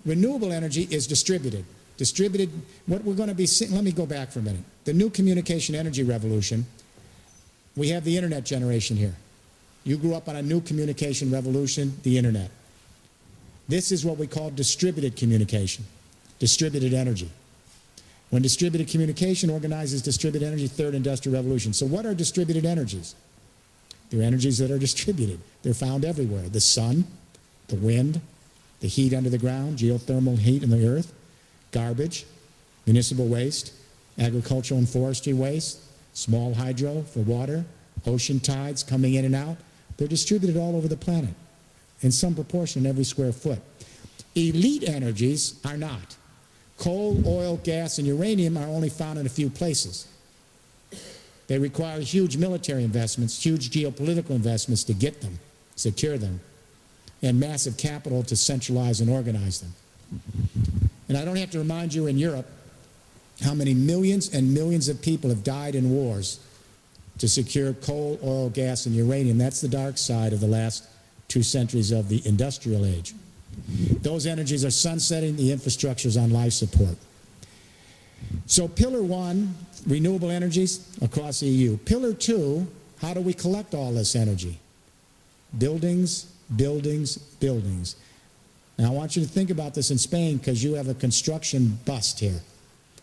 Renewable energy is distributed. What we're going to be seeing, let me go back for a minute. The new communication energy revolution, we have the internet generation here. You grew up on a new communication revolution, the internet. This is what we call distributed communication, distributed energy. When distributed communication organizes distributed energy, third industrial revolution. So what are distributed energies? They're energies that are distributed. They're found everywhere. The sun, the wind, the heat under the ground, geothermal heat in the earth, garbage, municipal waste, agricultural and forestry waste, small hydro for water, ocean tides coming in and out. They're distributed all over the planet in some proportion every square foot. Elite energies are not. Coal, oil, gas, and uranium are only found in a few places. They require huge military investments, huge geopolitical investments to get them, secure them, and massive capital to centralize and organize them. And I don't have to remind you in Europe how many millions and millions of people have died in wars to secure coal, oil, gas, and uranium. That's the dark side of the last 2 centuries of the industrial age. Those energies are sunsetting, the infrastructure is on life support. So pillar 1, renewable energies across the EU. Pillar 2, how do we collect all this energy? Buildings, buildings, buildings. Now I want you to think about this in Spain, because you have a construction bust here.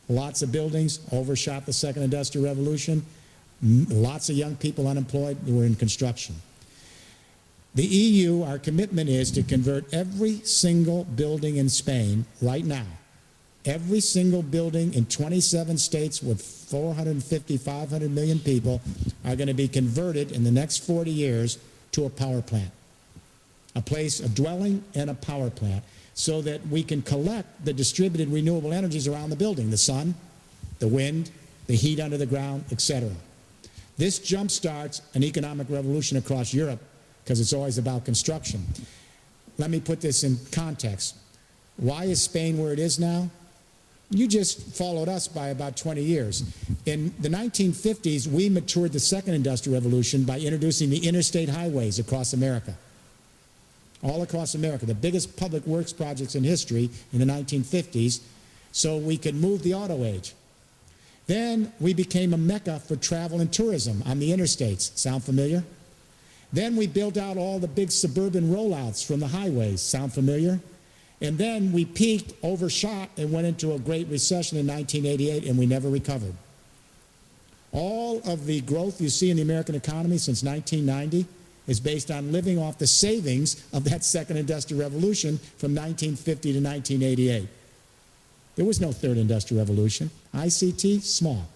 Lots of buildings, overshot the second industrial revolution, lots of young people unemployed who were in construction. The EU, our commitment is to convert every single building in Spain right now. Every single building in 27 states with 450, 500 million people are going to be converted in the next 40 years to a power plant. A place of dwelling and a power plant, so that we can collect the distributed renewable energies around the building, the sun, the wind, the heat under the ground, etc. This jumpstarts an economic revolution across Europe, because it's always about construction. Let me put this in context. Why is Spain where it is now? You just followed us by about 20 years. In the 1950s, we matured the second industrial revolution by introducing the interstate highways across America. All across America, the biggest public works projects in history in the 1950s, so we could move the auto age. Then we became a mecca for travel and tourism on the interstates. Sound familiar? Then we built out all the big suburban rollouts from the highways. Sound familiar? And then we peaked, overshot, and went into a great recession in 1988, and we never recovered. All of the growth you see in the American economy since 1990 is based on living off the savings of that second industrial revolution from 1950 to 1988. There was no third industrial revolution. ICT, small.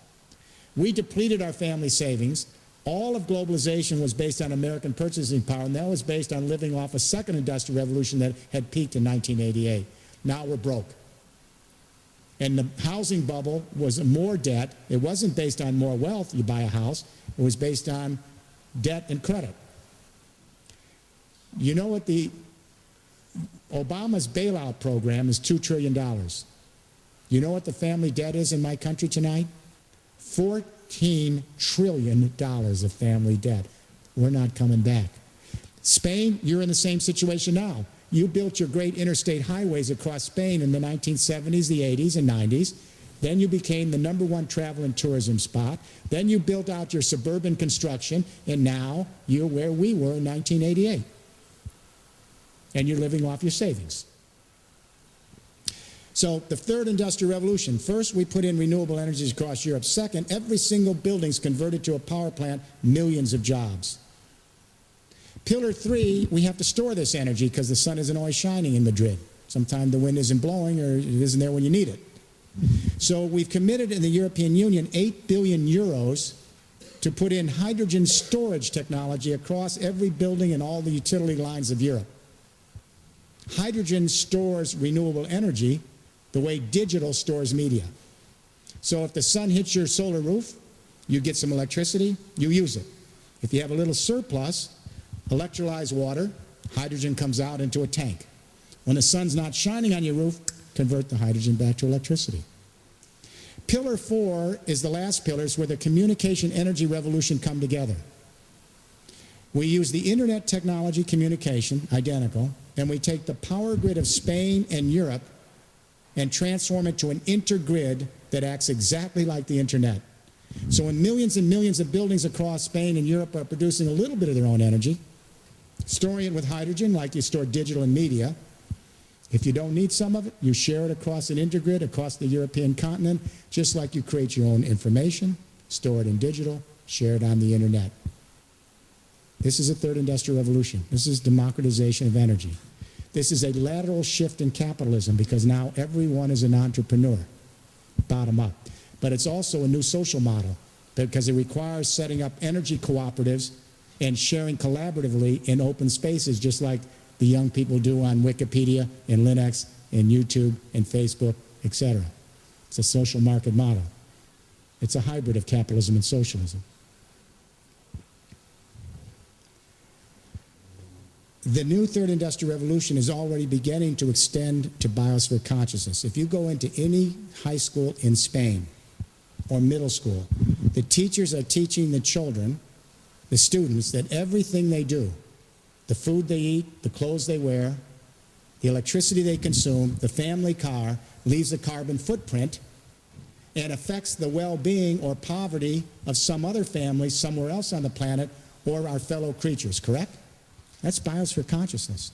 We depleted our family savings. All of globalization was based on American purchasing power, and that was based on living off a second industrial revolution that had peaked in 1988. Now we're broke. And the housing bubble was more debt. It wasn't based on more wealth, you buy a house. It was based on debt and credit. You know what Obama's bailout program is $2 trillion. You know what the family debt is in my country tonight? $14 trillion of family debt. We're not coming back. Spain, you're in the same situation now. You built your great interstate highways across Spain in the 1970s, the 80s, and 90s. Then you became the #1 travel and tourism spot. Then you built out your suburban construction, and now you're where we were in 1988. And you're living off your savings. So the third industrial revolution, first we put in renewable energies across Europe. Second, every single building's converted to a power plant, millions of jobs. Pillar 3, we have to store this energy because the sun isn't always shining in Madrid. Sometimes the wind isn't blowing or it isn't there when you need it. So we've committed in the European Union 8 billion euros to put in hydrogen storage technology across every building and all the utility lines of Europe. Hydrogen stores renewable energy the way digital stores media. So if the sun hits your solar roof, you get some electricity, you use it. If you have a little surplus, electrolyzed water, hydrogen comes out into a tank. When the sun's not shining on your roof, convert the hydrogen back to electricity. Pillar 4 is the last pillar, where the communication energy revolution come together. We use the internet technology communication, identical, and we take the power grid of Spain and Europe and transform it to an intergrid that acts exactly like the internet. So when millions and millions of buildings across Spain and Europe are producing a little bit of their own energy, storing it with hydrogen like you store digital and media, if you don't need some of it, you share it across an intergrid across the European continent, just like you create your own information, store it in digital, share it on the internet. This is a third industrial revolution. This is democratization of energy. This is a lateral shift in capitalism because now everyone is an entrepreneur, bottom up. But it's also a new social model because it requires setting up energy cooperatives and sharing collaboratively in open spaces, just like the young people do on Wikipedia and Linux and YouTube and Facebook, etc. It's a social market model. It's a hybrid of capitalism and socialism. The new third industrial revolution is already beginning to extend to biosphere consciousness. If you go into any high school in Spain or middle school, the teachers are teaching the children, the students, that everything they do, the food they eat, the clothes they wear, the electricity they consume, the family car, leaves a carbon footprint and affects the well-being or poverty of some other family somewhere else on the planet or our fellow creatures, correct? That's biosphere consciousness.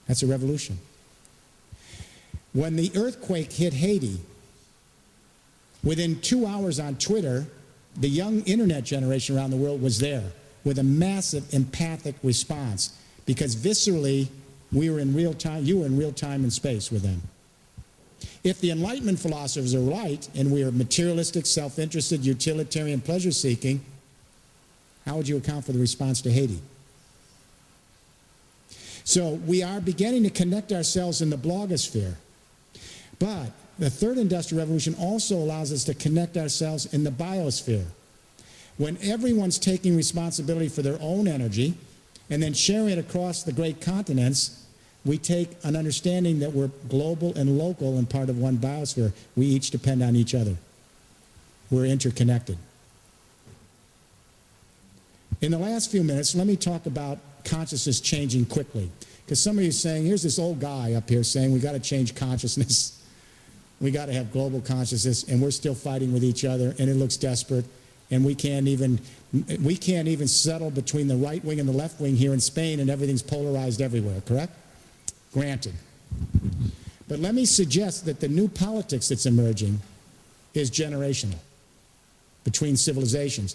That's a revolution. When the earthquake hit Haiti, within 2 hours on Twitter, the young internet generation around the world was there with a massive empathic response because viscerally we were in real time, you were in real time and space with them. If the Enlightenment philosophers are right and we are materialistic, self-interested, utilitarian, pleasure-seeking, how would you account for the response to Haiti? So we are beginning to connect ourselves in the blogosphere. But the third industrial revolution also allows us to connect ourselves in the biosphere. When everyone's taking responsibility for their own energy and then sharing it across the great continents, we take an understanding that we're global and local and part of one biosphere. We each depend on each other. We're interconnected. In the last few minutes, let me talk about consciousness changing quickly. Because some of you are saying, here's this old guy up here saying we got to change consciousness. We got to have global consciousness, and we're still fighting with each other, and it looks desperate, and we can't even settle between the right wing and the left wing here in Spain, and everything's polarized everywhere, correct? Granted. But let me suggest that the new politics that's emerging is generational between civilizations.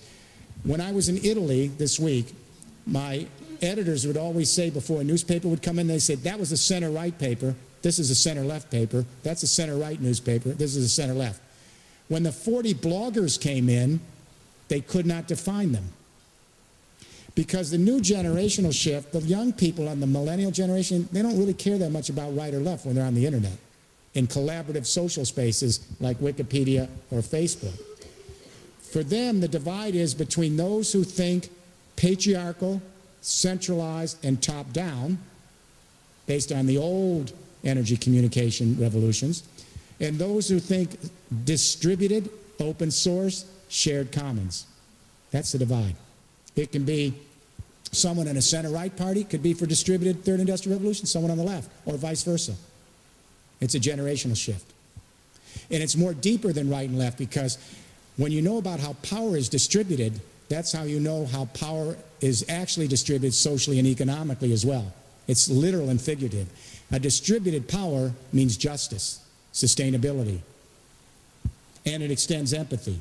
When I was in Italy this week, my editors would always say before a newspaper would come in, they said, that was a center-right paper, this is a center-left paper, that's a center-right newspaper, this is a center-left. When the 40 bloggers came in, they could not define them. Because the new generational shift, the young people on the millennial generation, they don't really care that much about right or left when they're on the internet in collaborative social spaces like Wikipedia or Facebook. For them, the divide is between those who think patriarchal, centralized, and top-down, based on the old energy communication revolutions, and those who think distributed, open source, shared commons. That's the divide. It can be someone in a center-right party, could be for distributed third industrial revolution, someone on the left, or vice versa. It's a generational shift. And it's more deeper than right and left because when you know about how power is distributed, that's how you know how power is actually distributed socially and economically as well. It's literal and figurative. A distributed power means justice. sustainability, and it extends empathy.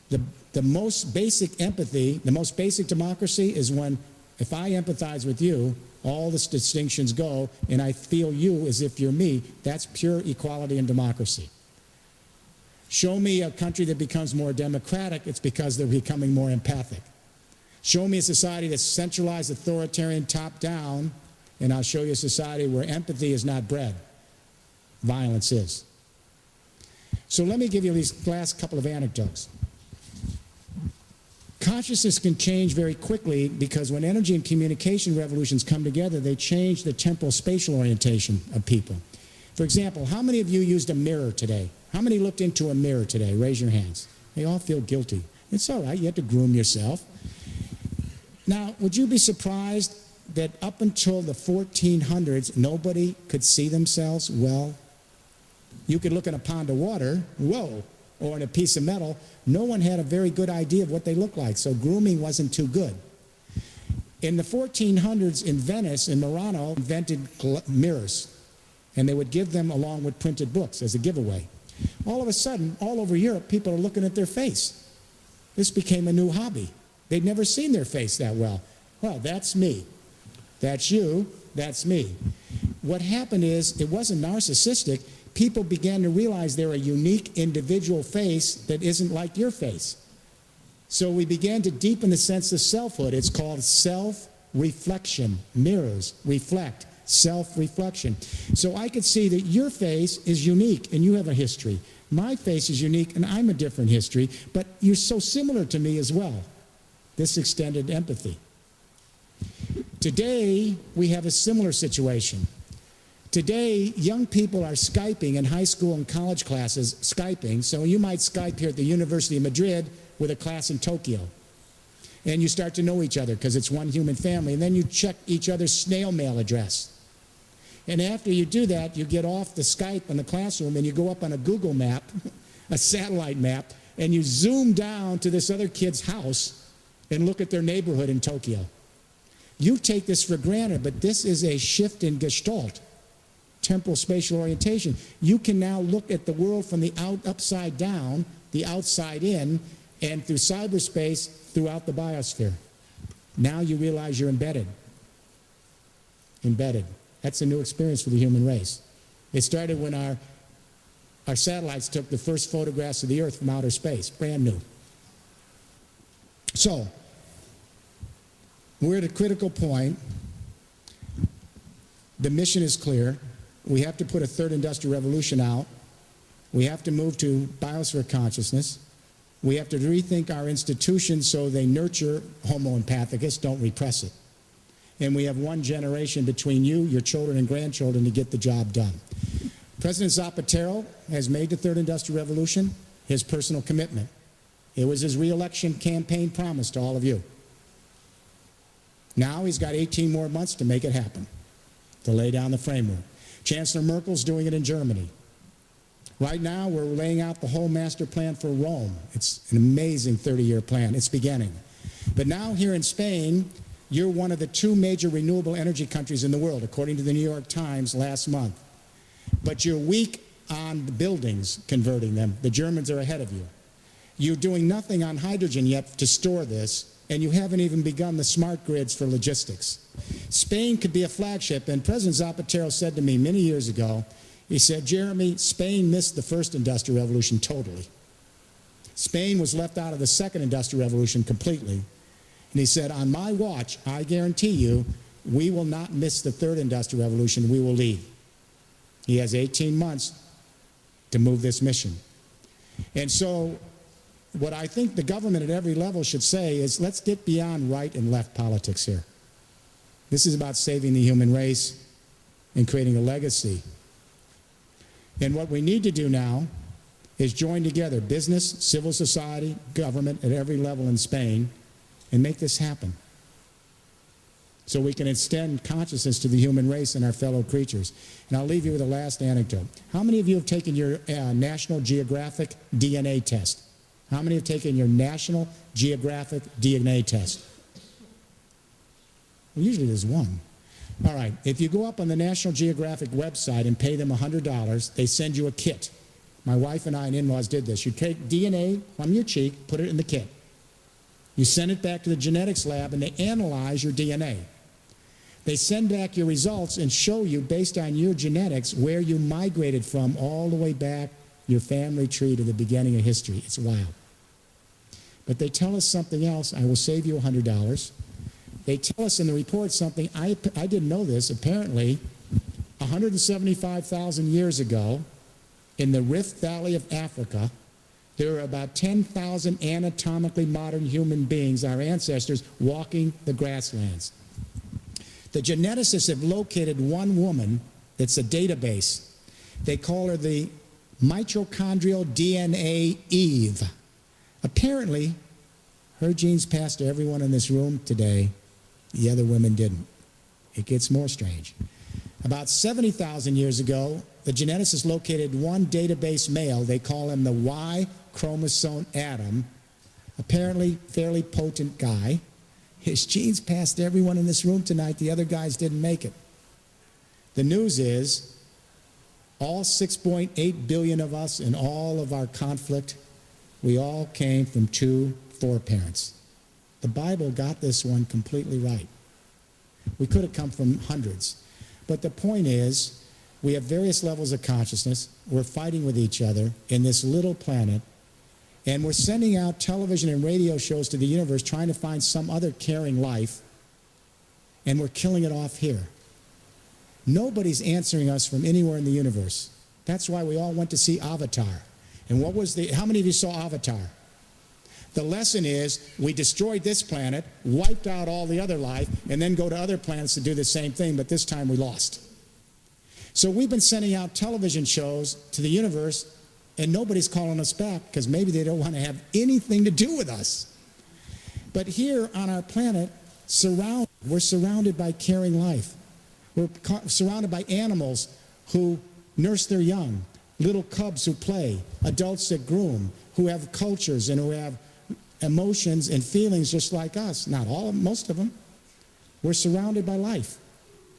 The most basic empathy, the most basic democracy is when, if I empathize with you, all the distinctions go, and I feel you as if you're me. That's pure equality and democracy. Show me a country that becomes more democratic, it's because they're becoming more empathic. Show me a society that's centralized, authoritarian, top-down, and I'll show you a society where empathy is not bred. Violence is. So let me give you these last couple of anecdotes. Consciousness can change very quickly because when energy and communication revolutions come together, they change the temporal spatial orientation of people. For example, how many of you used a mirror today? How many looked into a mirror today? Raise your hands. They all feel guilty. It's all right. You have to groom yourself. Now, would you be surprised that up until the 1400s, nobody could see themselves well? You could look in a pond of water, whoa, or in a piece of metal. No one had a very good idea of what they looked like, so grooming wasn't too good. In the 1400s in Venice, in Murano, invented mirrors, and they would give them along with printed books as a giveaway. All of a sudden, all over Europe, people are looking at their face. This became a new hobby. They'd never seen their face that well. Well, that's me. That's you. That's me. What happened is, it wasn't narcissistic. People began to realize they're a unique individual face that isn't like your face. So we began to deepen the sense of selfhood. It's called self-reflection. Mirrors reflect. Self-reflection. So I could see that your face is unique and you have a history. My face is unique and I'm a different history, but you're so similar to me as well. This extended empathy. Today, we have a similar situation. Today, young people are Skyping in high school and college classes, Skyping. So you might Skype here at the University of Madrid with a class in Tokyo. And you start to know each other because it's one human family. And then you check each other's snail mail address. And after you do that, you get off the Skype in the classroom and you go up on a Google map, a satellite map, and you zoom down to this other kid's house and look at their neighborhood in Tokyo. You take this for granted, but this is a shift in Gestalt, temporal spatial orientation. You can now look at the world from the upside down, the outside in, and through cyberspace throughout the biosphere. Now you realize you're embedded. Embedded. That's a new experience for the human race. It started when our satellites took the first photographs of the Earth from outer space, brand new. So, we're at a critical point. The mission is clear. We have to put a third industrial revolution out. We have to move to biosphere consciousness. We have to rethink our institutions so they nurture Homo empathicus, don't repress it. And we have one generation between you, your children, and grandchildren to get the job done. President Zapatero has made the third industrial revolution his personal commitment. It was his re-election campaign promise to all of you. Now he's got 18 more months to make it happen, to lay down the framework. Chancellor Merkel's doing it in Germany. Right now, we're laying out the whole master plan for Rome. It's an amazing 30-year plan. It's beginning. But now here in Spain, you're one of the 2 major renewable energy countries in the world, according to the New York Times last month. But you're weak on the buildings, converting them. The Germans are ahead of you. You're doing nothing on hydrogen yet to store this, and you haven't even begun the smart grids for logistics. Spain could be a flagship, and President Zapatero said to me many years ago, he said, Jeremy, Spain missed the first industrial revolution totally. Spain was left out of the second industrial revolution completely. And he said, on my watch, I guarantee you, we will not miss the third industrial revolution, we will lead. He has 18 months to move this mission. And so, what I think the government at every level should say is, let's get beyond right and left politics here. This is about saving the human race and creating a legacy. And what we need to do now is join together business, civil society, government at every level in Spain and make this happen. So we can extend consciousness to the human race and our fellow creatures. And I'll leave you with a last anecdote. How many of you have taken your National Geographic DNA test? How many have taken your National Geographic DNA test? Well, usually there's one. All right, if you go up on the National Geographic website and pay them $100, they send you a kit. My wife and I and in-laws did this. You take DNA from your cheek, put it in the kit. You send it back to the genetics lab and they analyze your DNA. They send back your results and show you, based on your genetics, where you migrated from all the way back, your family tree, to the beginning of history. It's wild. But they tell us something else. I will save you $100. They tell us in the report something, I didn't know this. Apparently, 175,000 years ago, in the Rift Valley of Africa, there were about 10,000 anatomically modern human beings, our ancestors, walking the grasslands. The geneticists have located one woman that's a database. They call her the mitochondrial DNA Eve. Apparently, her genes passed to everyone in this room today. The other women didn't. It gets more strange. About 70,000 years ago, the geneticists located one database male. They call him the Y chromosome Adam. Apparently, fairly potent guy. His genes passed to everyone in this room tonight. The other guys didn't make it. The news is, all 6.8 billion of us in all of our conflict, we all came from 2 foreparents. The Bible got this one completely right. We could have come from hundreds. But the point is, we have various levels of consciousness. We're fighting with each other in this little planet. And we're sending out television and radio shows to the universe trying to find some other caring life. And we're killing it off here. Nobody's answering us from anywhere in the universe. That's why we all went to see Avatar. And how many of you saw Avatar? The lesson is, we destroyed this planet, wiped out all the other life, and then go to other planets to do the same thing, but this time we lost. So we've been sending out television shows to the universe, and nobody's calling us back, because maybe they don't want to have anything to do with us. But here on our planet, we're surrounded by caring life. We're surrounded by animals who nurse their young, little cubs who play, adults that groom, who have cultures and who have emotions and feelings just like us. Not all of them, most of them. We're surrounded by life.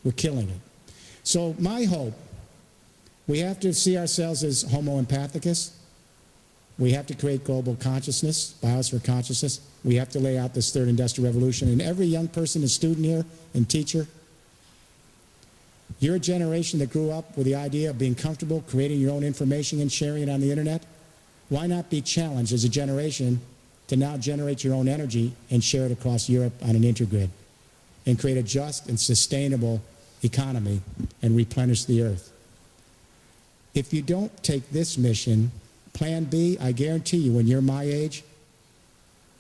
We're killing it. So my hope, we have to see ourselves as Homo empathicus. We have to create global consciousness, biosphere consciousness. We have to lay out this third industrial revolution. And every young person and student here and teacher, you're a generation that grew up with the idea of being comfortable creating your own information and sharing it on the internet. Why not be challenged as a generation to now generate your own energy and share it across Europe on an intergrid and create a just and sustainable economy and replenish the earth? If you don't take this mission, plan B, I guarantee you, when you're my age,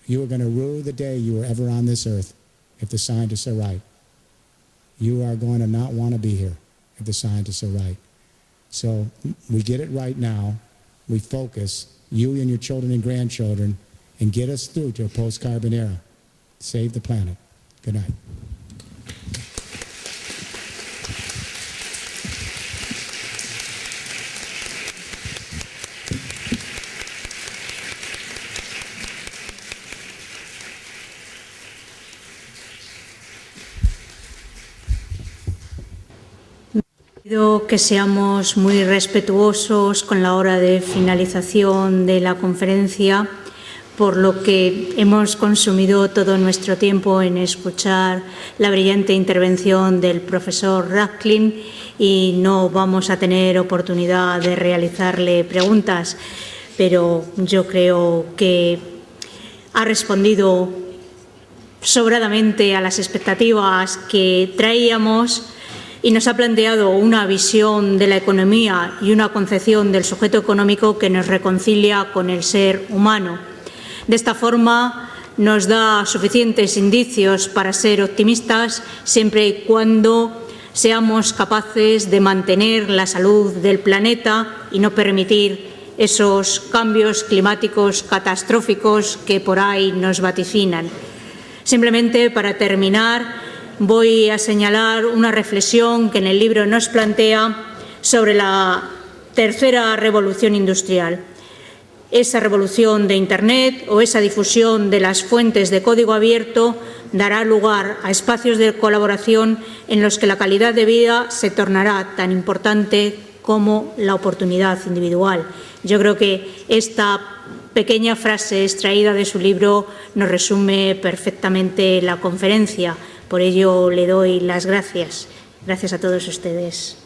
you are going to rue the day you were ever on this earth, if the scientists are right. You are going to not want to be here if the scientists are right. So we get it right now. We focus, you and your children and grandchildren, and get us through to a post-carbon era. Save the planet. Good night. Pido que seamos muy respetuosos con la hora de finalización de la conferencia, por lo que hemos consumido todo nuestro tiempo en escuchar la brillante intervención del profesor Rifkin y no vamos a tener oportunidad de realizarle preguntas, pero yo creo que ha respondido sobradamente a las expectativas que traíamos y nos ha planteado una visión de la economía y una concepción del sujeto económico que nos reconcilia con el ser humano. De esta forma, nos da suficientes indicios para ser optimistas siempre y cuando seamos capaces de mantener la salud del planeta y no permitir esos cambios climáticos catastróficos que por ahí nos vaticinan. Simplemente, para terminar, voy a señalar una reflexión que en el libro nos plantea sobre la tercera revolución industrial. esa revolución de Internet o esa difusión de las fuentes de código abierto dará lugar a espacios de colaboración en los que la calidad de vida se tornará tan importante como la oportunidad individual. Yo creo que esta pequeña frase extraída de su libro nos resume perfectamente la conferencia. Por ello le doy las gracias. Gracias a todos ustedes.